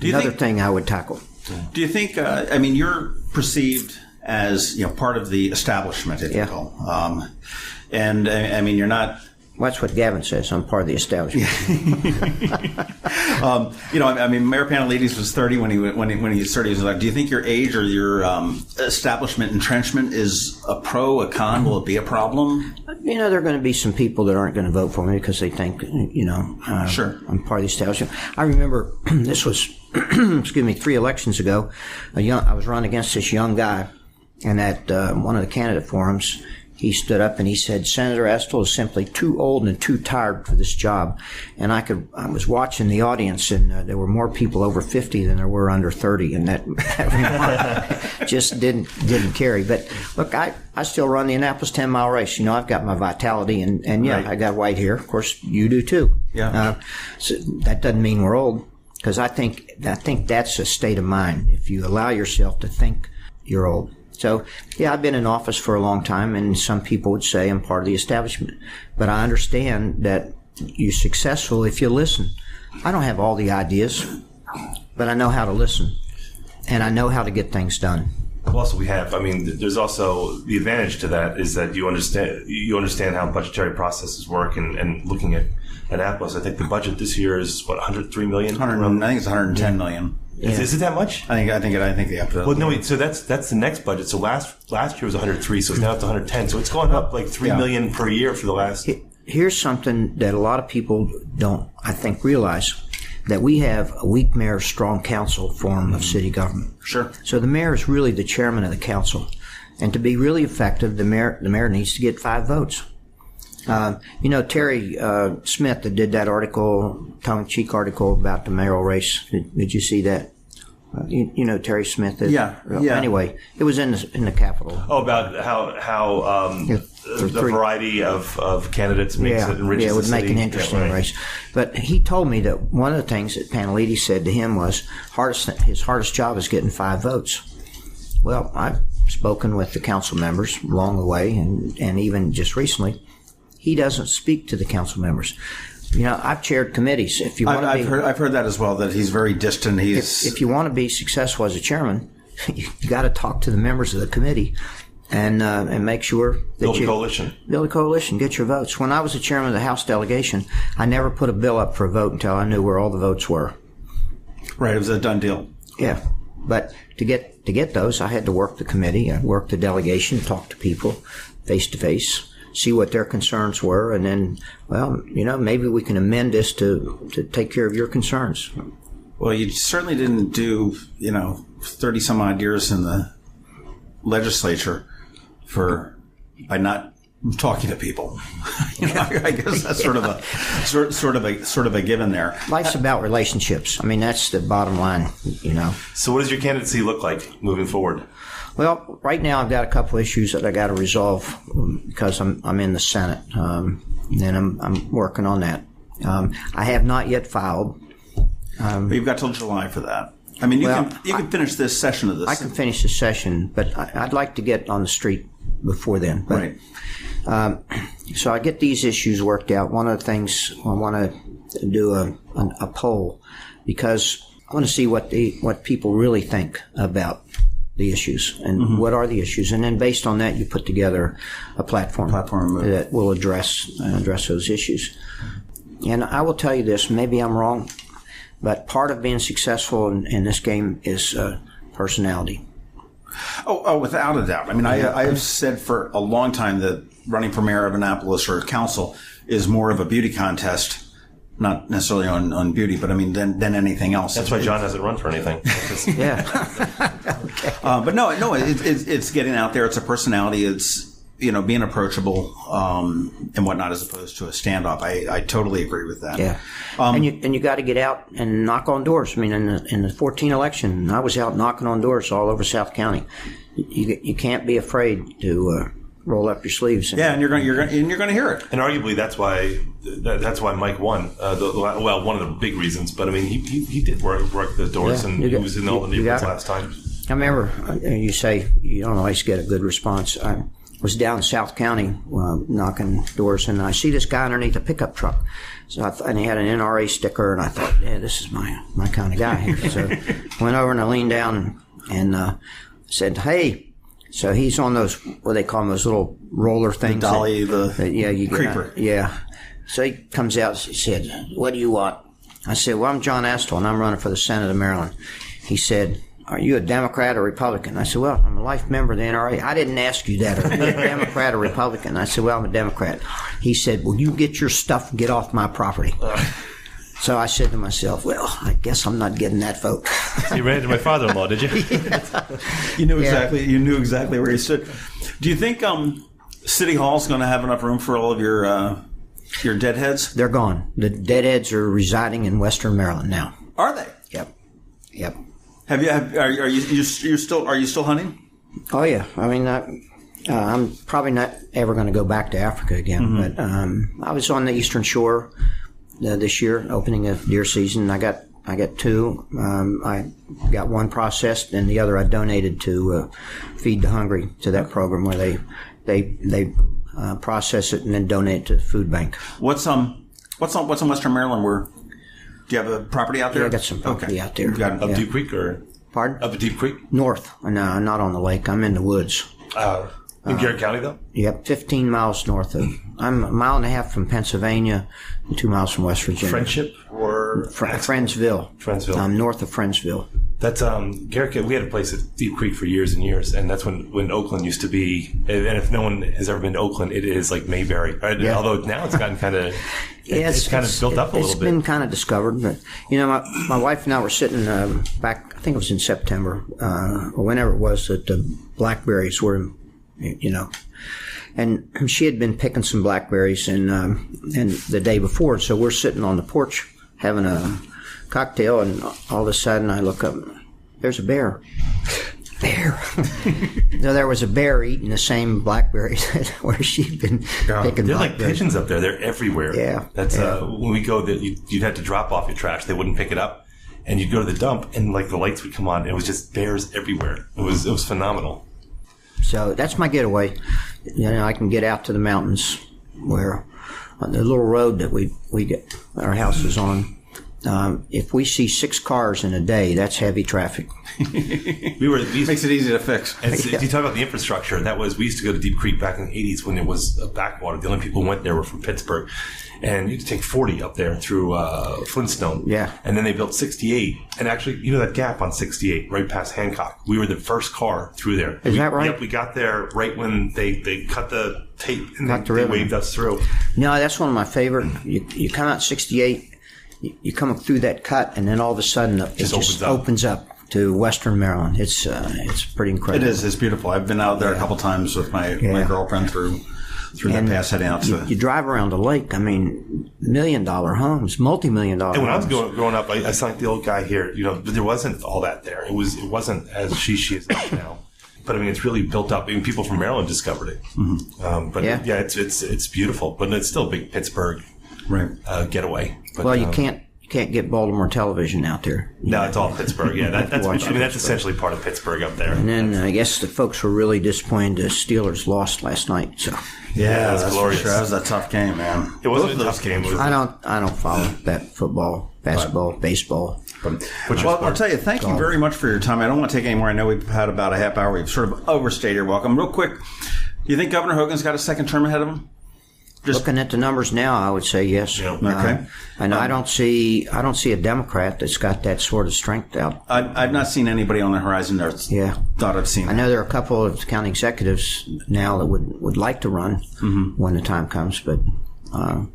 another thing I would tackle. Do you think, you're perceived as, part of the establishment, if you will. You're not... Well, that's what Gavin says. I'm part of the establishment. Mayor Pantelides was 30 when he started his life. Do you think your age or your establishment entrenchment is a pro, a con? Will it be a problem? There are going to be some people that aren't going to vote for me because they think, sure, I'm part of the establishment. I remember this was, 3 elections ago. I was running against this young guy, and at one of the candidate forums, he stood up and he said, "Senator Astle is simply too old and too tired for this job." And I was watching the audience, and there were more people over 50 than there were under 30, and that remark just didn't carry. But look, I still run the Annapolis 10-mile race. I've got my vitality, and right. I got white hair. Of course, you do too. Yeah. So that doesn't mean we're old, because I think that's a state of mind. If you allow yourself to think you're old. So, I've been in office for a long time, and some people would say I'm part of the establishment. But I understand that you're successful if you listen. I don't have all the ideas, but I know how to listen, and I know how to get things done. Well, also there's also the advantage to that is that you understand how budgetary processes work, and looking at Annapolis, I think the budget this year is, $103 million? I think it's $110 million. Yeah. Is it that much? I think the after. Well, no. So that's the next budget. So last year was 103. So it's now it's 110. So it's gone up like $3 million per year for the last. Here's something that a lot of people don't, I think, realize: that we have a weak mayor, strong council form of city government. Sure. So the mayor is really the chairman of the council, and to be really effective, the mayor needs to get 5 votes. Terry Smith that did that tongue-in-cheek article about the mayoral race. Did you see that? Terry Smith. Yeah. Anyway, it was in the Capitol. Oh, about how the variety of candidates makes it enriches it would the make city. an interesting race. But he told me that one of the things that Pantelides said to him was his hardest job is getting 5 votes. Well, I've spoken with the council members along the way, and even just recently. He doesn't speak to the council members. I've chaired committees. If you want to I've heard that as well. That he's very distant. If you want to be successful as a chairman, you got to talk to the members of the committee, and make sure that build a coalition. Build a coalition. Get your votes. When I was the chairman of the House delegation, I never put a bill up for a vote until I knew where all the votes were. Right. It was a done deal. Yeah, but to get those, I had to work the committee. I worked the delegation, talk to people face to face. See what their concerns were, and then, maybe we can amend this to take care of your concerns. Well, you certainly didn't do, 30 some odd years in the legislature by not talking to people. I guess that's sort of a given there. Life's about relationships. That's the bottom line. So, what does your candidacy look like moving forward? Well, right now I've got a couple issues that I got to resolve because I'm in the Senate, and I'm working on that. I have not yet filed. You've got till July for that. I mean, you can finish this session of this. I can finish the session, but I'd like to get on the street before then. But, right. So I get these issues worked out. One of the things I want to do a poll, because I want to see what people really think about the issues and what are the issues, and then based on that, you put together a platform that will address those issues. And I will tell you this, maybe I'm wrong, but part of being successful in this game is personality. Oh, without a doubt. I mean, I have said for a long time that running for mayor of Annapolis or council is more of a beauty contest, not necessarily on beauty, but I mean, than anything else. That's why John hasn't run for anything. Yeah. Okay. But no, it's getting out there. It's a personality. It's, being approachable, and whatnot, as opposed to a standoff. I totally agree with that. Yeah. And you got to get out and knock on doors. I mean, in the 14 election, I was out knocking on doors all over South County. You can't be afraid to roll up your sleeves. And you're going to hear it. And arguably, that's why Mike won. One of the big reasons. But I mean, he did work the doors, and he was in all the neighborhoods last time. I remember you say you don't always get a good response. I was down in South County knocking doors, and I see this guy underneath a pickup truck. And he had an NRA sticker, and I thought, yeah, this is my kind of guy here. So I went over and I leaned down and said, hey. So he's on those, what they call them, those little roller things. The dolly, you creeper. Yeah. So he comes out, he said, what do you want? I said, well, I'm John Astle, and I'm running for the Senate of Maryland. He said, are you a Democrat or Republican? I said, well, I'm a life member of the NRA. I didn't ask you that. Are you a Democrat or Republican? I said, well, I'm a Democrat. He said, well, you get your stuff and get off my property. So I said to myself, well, I guess I'm not getting that vote. So you ran into my father-in-law, did you? You knew exactly where he stood. Do you think City Hall's going to have enough room for all of your deadheads? They're gone. The deadheads are residing in Western Maryland now. Are they? Yep. Are you still hunting? Oh yeah. I mean, I'm probably not ever going to go back to Africa again. But I was on the Eastern Shore this year, opening a deer season. I got two. I got one processed, and the other I donated to Feed the Hungry, to that program where they process it and then donate it to the food bank. What's in Western Maryland? Where do you have a property out there? Yeah, I got some property out there. Up Deep Creek or? Pardon? Up Deep Creek? North. No, I'm not on the lake. I'm in the woods. In Garrett County, though? Yep, 15 miles north of. I'm a mile and a half from Pennsylvania and 2 miles from West Virginia. Friendship or? Friendsville. I'm north of Friendsville. That's Garrett. We had a place at Deep Creek for years and years, and that's when Oakland used to be. And if no one has ever been to Oakland, it is like Mayberry. Right? Yeah. Although now it's gotten kind of. It's kind of built up a little bit. It's been kind of discovered, but my wife and I were sitting back. I think it was in September, or whenever it was, that the blackberries were. And she had been picking some blackberries and the day before, so we're sitting on the porch having a cocktail, and all of a sudden I look up, there's a bear. So there was a bear eating the same blackberries where she'd been picking. They're like pigeons up there. They're everywhere. Yeah. That's when we go, you'd have to drop off your trash. They wouldn't pick it up, and you'd go to the dump, and like the lights would come on, and it was just bears everywhere. It was phenomenal. So that's my getaway. I can get out to the mountains where on the little road that we get our house is on. If we see 6 cars in a day, that's heavy traffic. Makes it easy to fix. And if you talk about the infrastructure, we used to go to Deep Creek back in the 80s when it was a backwater. The only people who went there were from Pittsburgh. And you had to take 40 up there through Flintstone. Yeah. And then they built 68. And actually, that gap on 68, right past Hancock, we were the first car through there. Is that right? Yep, we got there right when they cut the tape and they waved us through. No, that's one of my favorite. You come out 68, you come up through that cut, and then all of a sudden it just opens up to Western Maryland. It's pretty incredible. It is. It's beautiful. I've been out there a couple times with my girlfriend through that pass heading out to you drive around the lake. I mean, $1 million homes, multi-million-dollar homes. And when homes. I was growing up, I sound like the old guy here. But there wasn't all that there. It wasn't as she is now. But I mean, it's really built up. I mean, people from Maryland discovered it. Mm-hmm. It's beautiful. But it's still a big Pittsburgh getaway. But, well, you can't You can't get Baltimore television out there. No, it's all Pittsburgh. Yeah, that's essentially part of Pittsburgh up there. And then I guess the folks were really disappointed the Steelers lost last night. So yeah, that's glorious. Sure. That was a tough game, man. It wasn't a tough game. I don't follow that football, basketball, baseball. Well, I'll tell you, thank you very much for your time. I don't want to take any more. I know we've had about a half hour. We've sort of overstayed your welcome. Real quick, do you think Governor Hogan's got a second term ahead of him? Looking at the numbers now, I would say yes. Yeah. Okay. And I don't see a Democrat that's got that sort of strength out. I've not seen anybody on the horizon there. Thought I've seen. I know there are a couple of county executives now that would like to run when the time comes, but. And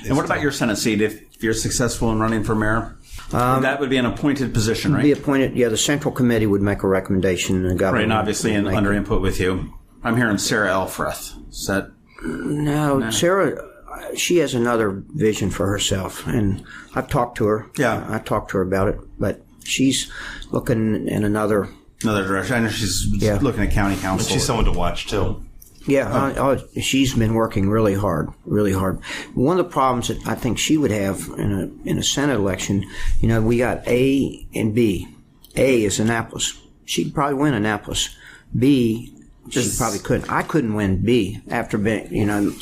what about your Senate seat? If you're successful in running for mayor, that would be an appointed position, right? Be appointed. Yeah, the Central Committee would make a recommendation, and the governor. Right, and obviously under input with you. I'm hearing Sarah Elfreth. Is that? No, Sarah, she has another vision for herself, and I've talked to her. Yeah. I talked to her about it, but she's looking in another direction. I know she's looking at county council. She's someone to watch, too. Yeah, she's been working really hard. One of the problems that I think she would have in a Senate election, we got A and B. A is Annapolis. She'd probably win Annapolis. B, she probably couldn't. I couldn't win B after being, I was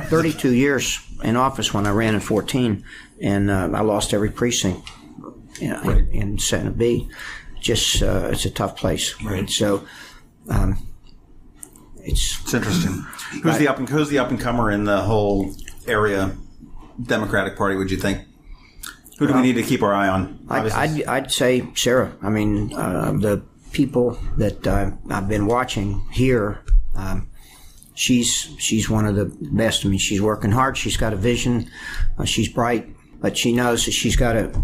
32 years in office when I ran in 14, and I lost every precinct in Senate B. Just it's a tough place. Right. So. It's interesting. Who's the up and comer in the whole area Democratic Party? Would you think? Who do we need to keep our eye on? I'd say Sarah. I mean, the people that I've been watching here, she's one of the best. I mean, she's working hard. She's got a vision. She's bright, but she knows that she's got to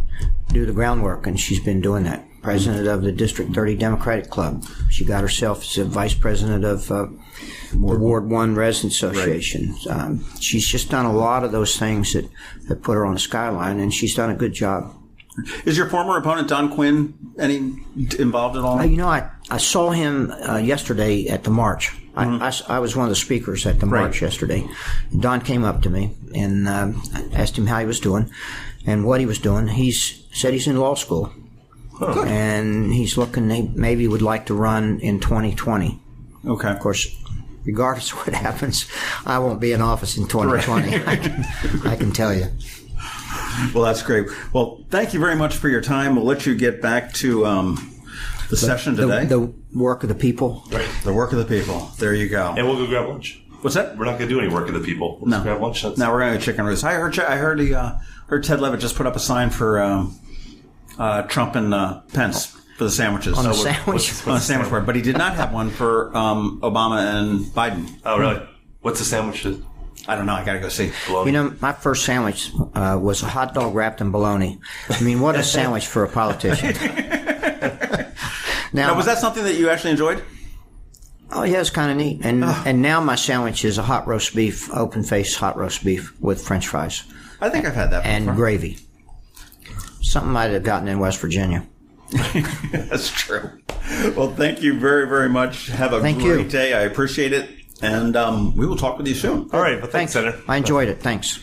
do the groundwork, and she's been doing that. President of the District 30 Democratic Club. She got herself as a vice president of the Ward 1 Residents Association. Right. She's just done a lot of those things that put her on the skyline, and she's done a good job. Is your former opponent, Don Quinn, involved at all? I saw him yesterday at the march. I was one of the speakers at the march yesterday. Don came up to me and asked him how he was doing and what he was doing. He said he's in law school. Oh. And he's looking, maybe would like to run in 2020. Okay. Of course, regardless of what happens, I won't be in office in 2020. I can tell you. Well, that's great. Well, thank you very much for your time. We'll let you get back to the session today. The work of the people. Right. The work of the people. There you go. And we'll go grab lunch. What's that? We're not going to do any work of the people. We'll just grab lunch. No, we're going to chicken roost. I heard Ted Levitt just put up a sign for Trump and Pence for the sandwiches. On the sandwich? On the sandwich board. But he did not have one for Obama and Biden. Oh, really? What's the sandwich? I don't know. I got to go see. Bologna. My first sandwich was a hot dog wrapped in bologna. I mean, what a sandwich for a politician. Now, was that something that you actually enjoyed? Oh, yeah, it's kind of neat. And now my sandwich is a hot roast beef, open-faced hot roast beef with French fries. I think I've had that before. And gravy. Something I'd have gotten in West Virginia. That's true. Well, thank you very, very much. Have a great day. I appreciate it. And we will talk with you soon. All right. Well, thanks, Senator. I enjoyed it. Thanks.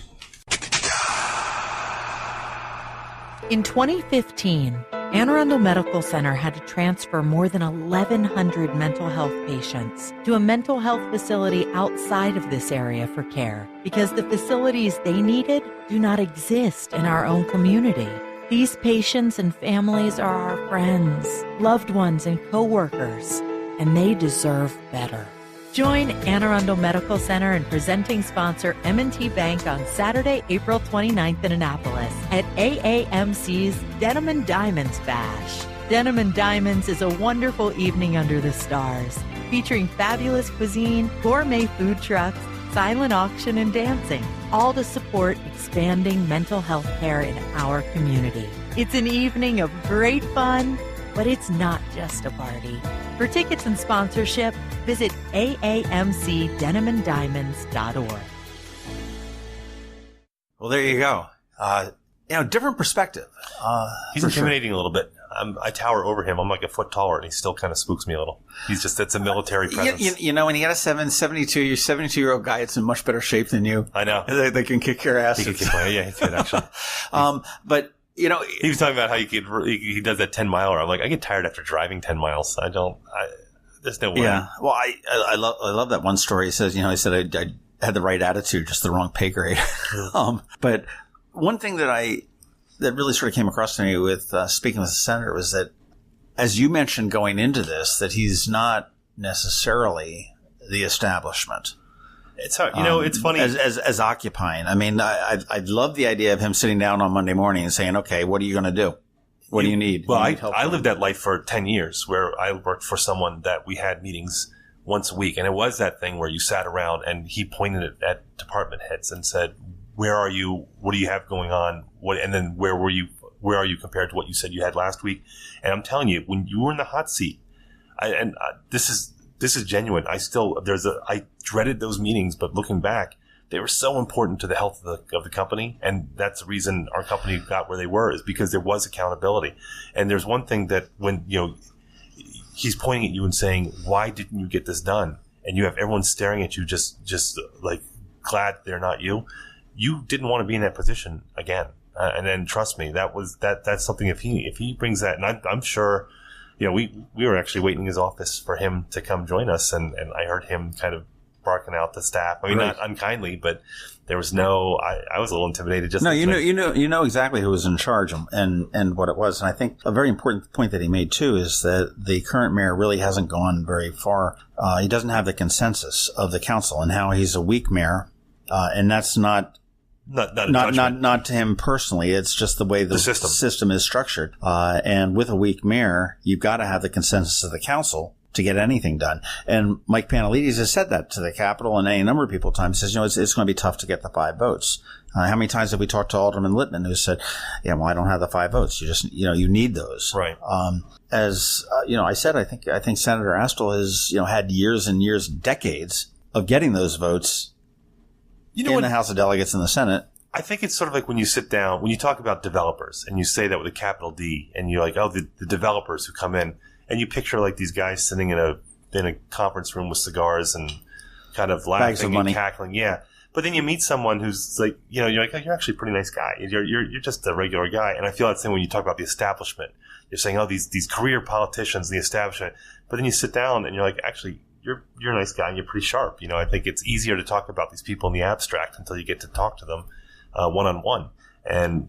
In 2015, Anne Arundel Medical Center had to transfer more than 1,100 mental health patients to a mental health facility outside of this area for care because the facilities they needed do not exist in our own community. These patients and families are our friends, loved ones, and co-workers, and they deserve better. Join Anne Arundel Medical Center and presenting sponsor M&T Bank on Saturday, April 29th in Annapolis at AAMC's Denim and Diamonds Bash. Denim and Diamonds is a wonderful evening under the stars, featuring fabulous cuisine, gourmet food trucks, silent auction, and dancing, all to support expanding mental health care in our community. It's an evening of great fun, but it's not just a party. For tickets and sponsorship, visit aamcdenimanddiamonds.org. Well, there you go. different perspective. He's intimidating a little bit. I tower over him. I'm like a foot taller, and he still kind of spooks me a little. That's a military presence. When you got a 72-year-old guy that's in much better shape than you. I know. They can kick your ass. He can kick my ass. Yeah, he could actually. But he was talking about how he does that 10-miler. I'm like, I get tired after driving 10 miles. There's no way. Yeah. Well, I love that one story. He says, he said I had the right attitude, just the wrong pay grade. But one thing that really sort of came across to me with speaking with the senator was that, as you mentioned going into this, that he's not necessarily the establishment. It's hard. It's funny. As occupying. I mean, I love the idea of him sitting down on Monday morning and saying, okay, what are you going to do? What do you need? Well, I lived that life for 10 years where I worked for someone that we had meetings once a week. And it was that thing where you sat around and he pointed at department heads and said, where are you? What do you have going on? And then where were you? Where are you compared to what you said you had last week? And I'm telling you, when you were in the hot seat, this is genuine. I dreaded those meetings, but looking back, they were so important to the health of the company. And that's the reason our company got where they were, is because there was accountability. And there's one thing that when, he's pointing at you and saying, why didn't you get this done? And you have everyone staring at you, just like glad they're not you. You didn't want to be in that position again. And then trust me, that's something if he brings that, and I'm sure, we were actually waiting in his office for him to come join us, and I heard him kind of barking out the staff. I mean, right. Not unkindly, but there was I was a little intimidated. You know exactly who was in charge and what it was. And I think a very important point that he made too is that the current mayor really hasn't gone very far. He doesn't have the consensus of the council, and how he's a weak mayor, and that's not to him personally. It's just the way the system is structured. And with a weak mayor, you've got to have the consensus of the council to get anything done. And Mike Pantelides has said that to the Capitol and any number of people times. Says, it's going to be tough to get the 5 votes. How many times have we talked to Alderman Littman who said, I don't have the 5 votes. You just, you need those. Right. I said, I think Senator Astle has, had years and years, decades of getting those votes in the House of Delegates and the Senate. I think it's sort of like when you sit down, when you talk about developers and you say that with a capital D, and you're like, the developers who come in, and you picture like these guys sitting in a conference room with cigars and kind of laughing and cackling. Yeah. But then you meet someone who's like, you're like, oh, you're actually a pretty nice guy. You're just a regular guy. And I feel that same when you talk about the establishment. You're saying, oh, these career politicians, the establishment. But then you sit down and you're like, actually, you're a nice guy and you're pretty sharp. I think it's easier to talk about these people in the abstract until you get to talk to them one-on-one. And,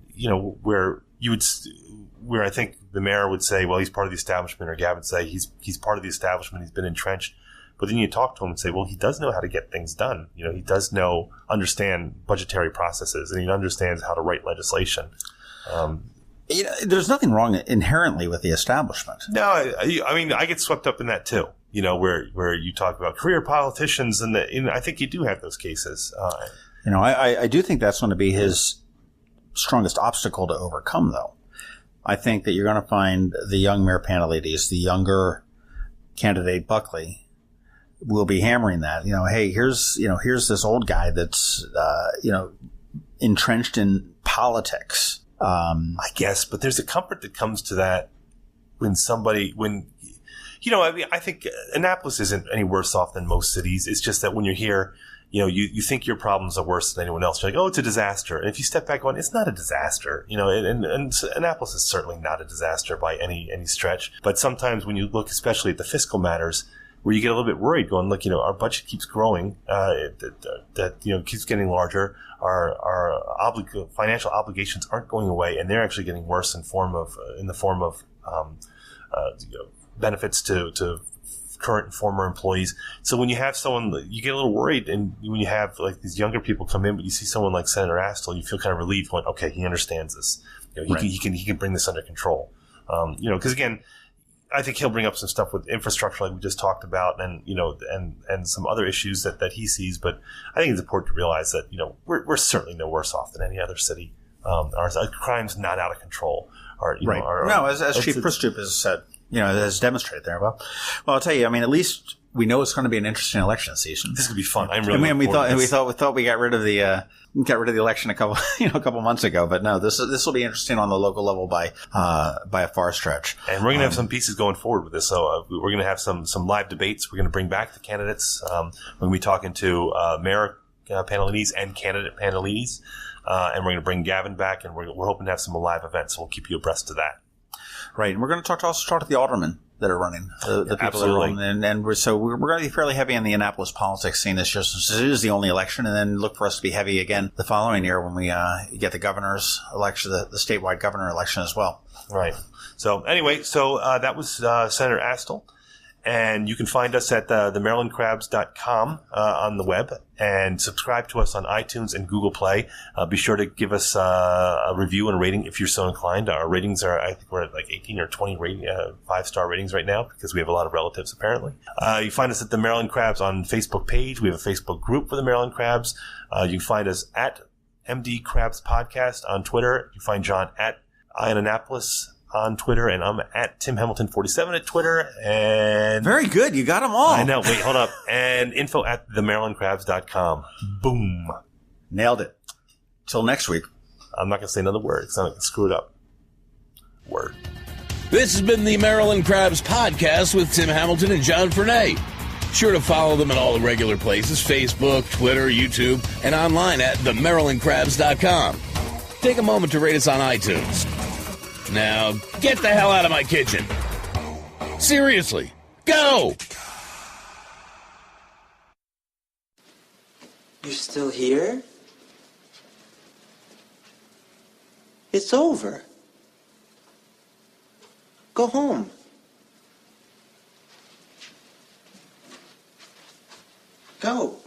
where I think the mayor would say, well, he's part of the establishment, or Gavin would say he's part of the establishment, he's been entrenched. But then you talk to him and say, well, he does know how to get things done. He does understand budgetary processes, and he understands how to write legislation. There's nothing wrong inherently with the establishment. No, I mean, I get swept up in that too. Where you talk about career politicians, and I think you do have those cases. I do think that's going to be his strongest obstacle to overcome, though. I think that you're going to find the young Mayor Pantelides, the younger candidate Buckley, will be hammering that. Hey, here's this old guy that's entrenched in politics. I guess, but there's a comfort that comes to that when I think Annapolis isn't any worse off than most cities. It's just that when you're here, you think your problems are worse than anyone else. You're like, oh, it's a disaster. And if you step back going, it's not a disaster. And Annapolis is certainly not a disaster by any stretch. But sometimes when you look, especially at the fiscal matters, where you get a little bit worried going, look, our budget keeps growing, keeps getting larger. Our financial obligations aren't going away, and they're actually getting worse in the form of benefits to current and former employees. So when you have someone, you get a little worried, and when you have like these younger people come in, but you see someone like Senator Astle, you feel kind of relieved, going, okay, he understands this. He can bring this under control. Because again, I think he'll bring up some stuff with infrastructure, like we just talked about, and and some other issues that he sees. But I think it's important to realize that we're certainly no worse off than any other city. Our crime's not out of control. As Chief Pristoop has said, has demonstrated there. Well, I'll tell you, I mean, at least we know it's going to be an interesting election season. This is going to be fun. I'm really. We thought we got rid of the election a couple months ago, but no, this will be interesting on the local level by a far stretch. And we're going to have some pieces going forward with this. So we're going to have some live debates. We're going to bring back the candidates. We're going to be talking to Mayor Pantelides and candidate Pantelides, and we're going to bring Gavin back, and we're hoping to have some live events. So we'll keep you abreast of that. Right, and we're going to also talk to the aldermen that are running, the people Absolutely. that are running, and we're going to be fairly heavy on the Annapolis politics scene this year, since it is the only election, and then look for us to be heavy again the following year when we get the governor's election, the statewide governor election as well. Right. So anyway, that was Senator Astle. And you can find us at themarylandcrabs.com on the web, and subscribe to us on iTunes and Google Play. Be sure to give us a review and a rating if you're so inclined. Our ratings are, I think we're at like 18 or 20 5-star ratings right now, because we have a lot of relatives apparently. You find us at the Maryland Crabs on Facebook page. We have a Facebook group for the Maryland Crabs. You can find us at MD Crabs Podcast on Twitter. You find John at Ian Annapolis on Twitter, and I'm at Tim Hamilton 47 at Twitter. And very good, you got them all. I know. Wait, hold up. And info at themarylandcrabs.com. Boom, nailed it. Till next week. I'm not gonna say another word because I'm gonna screw it up. Word. This has been the Maryland Crabs Podcast with Tim Hamilton and John Fernay. Sure to follow them at all the regular places: Facebook, Twitter, YouTube, and online at themarylandcrabs.com. Take a moment to rate us on iTunes. Now, get the hell out of my kitchen. Seriously, go! You're still here? It's over. Go home. Go.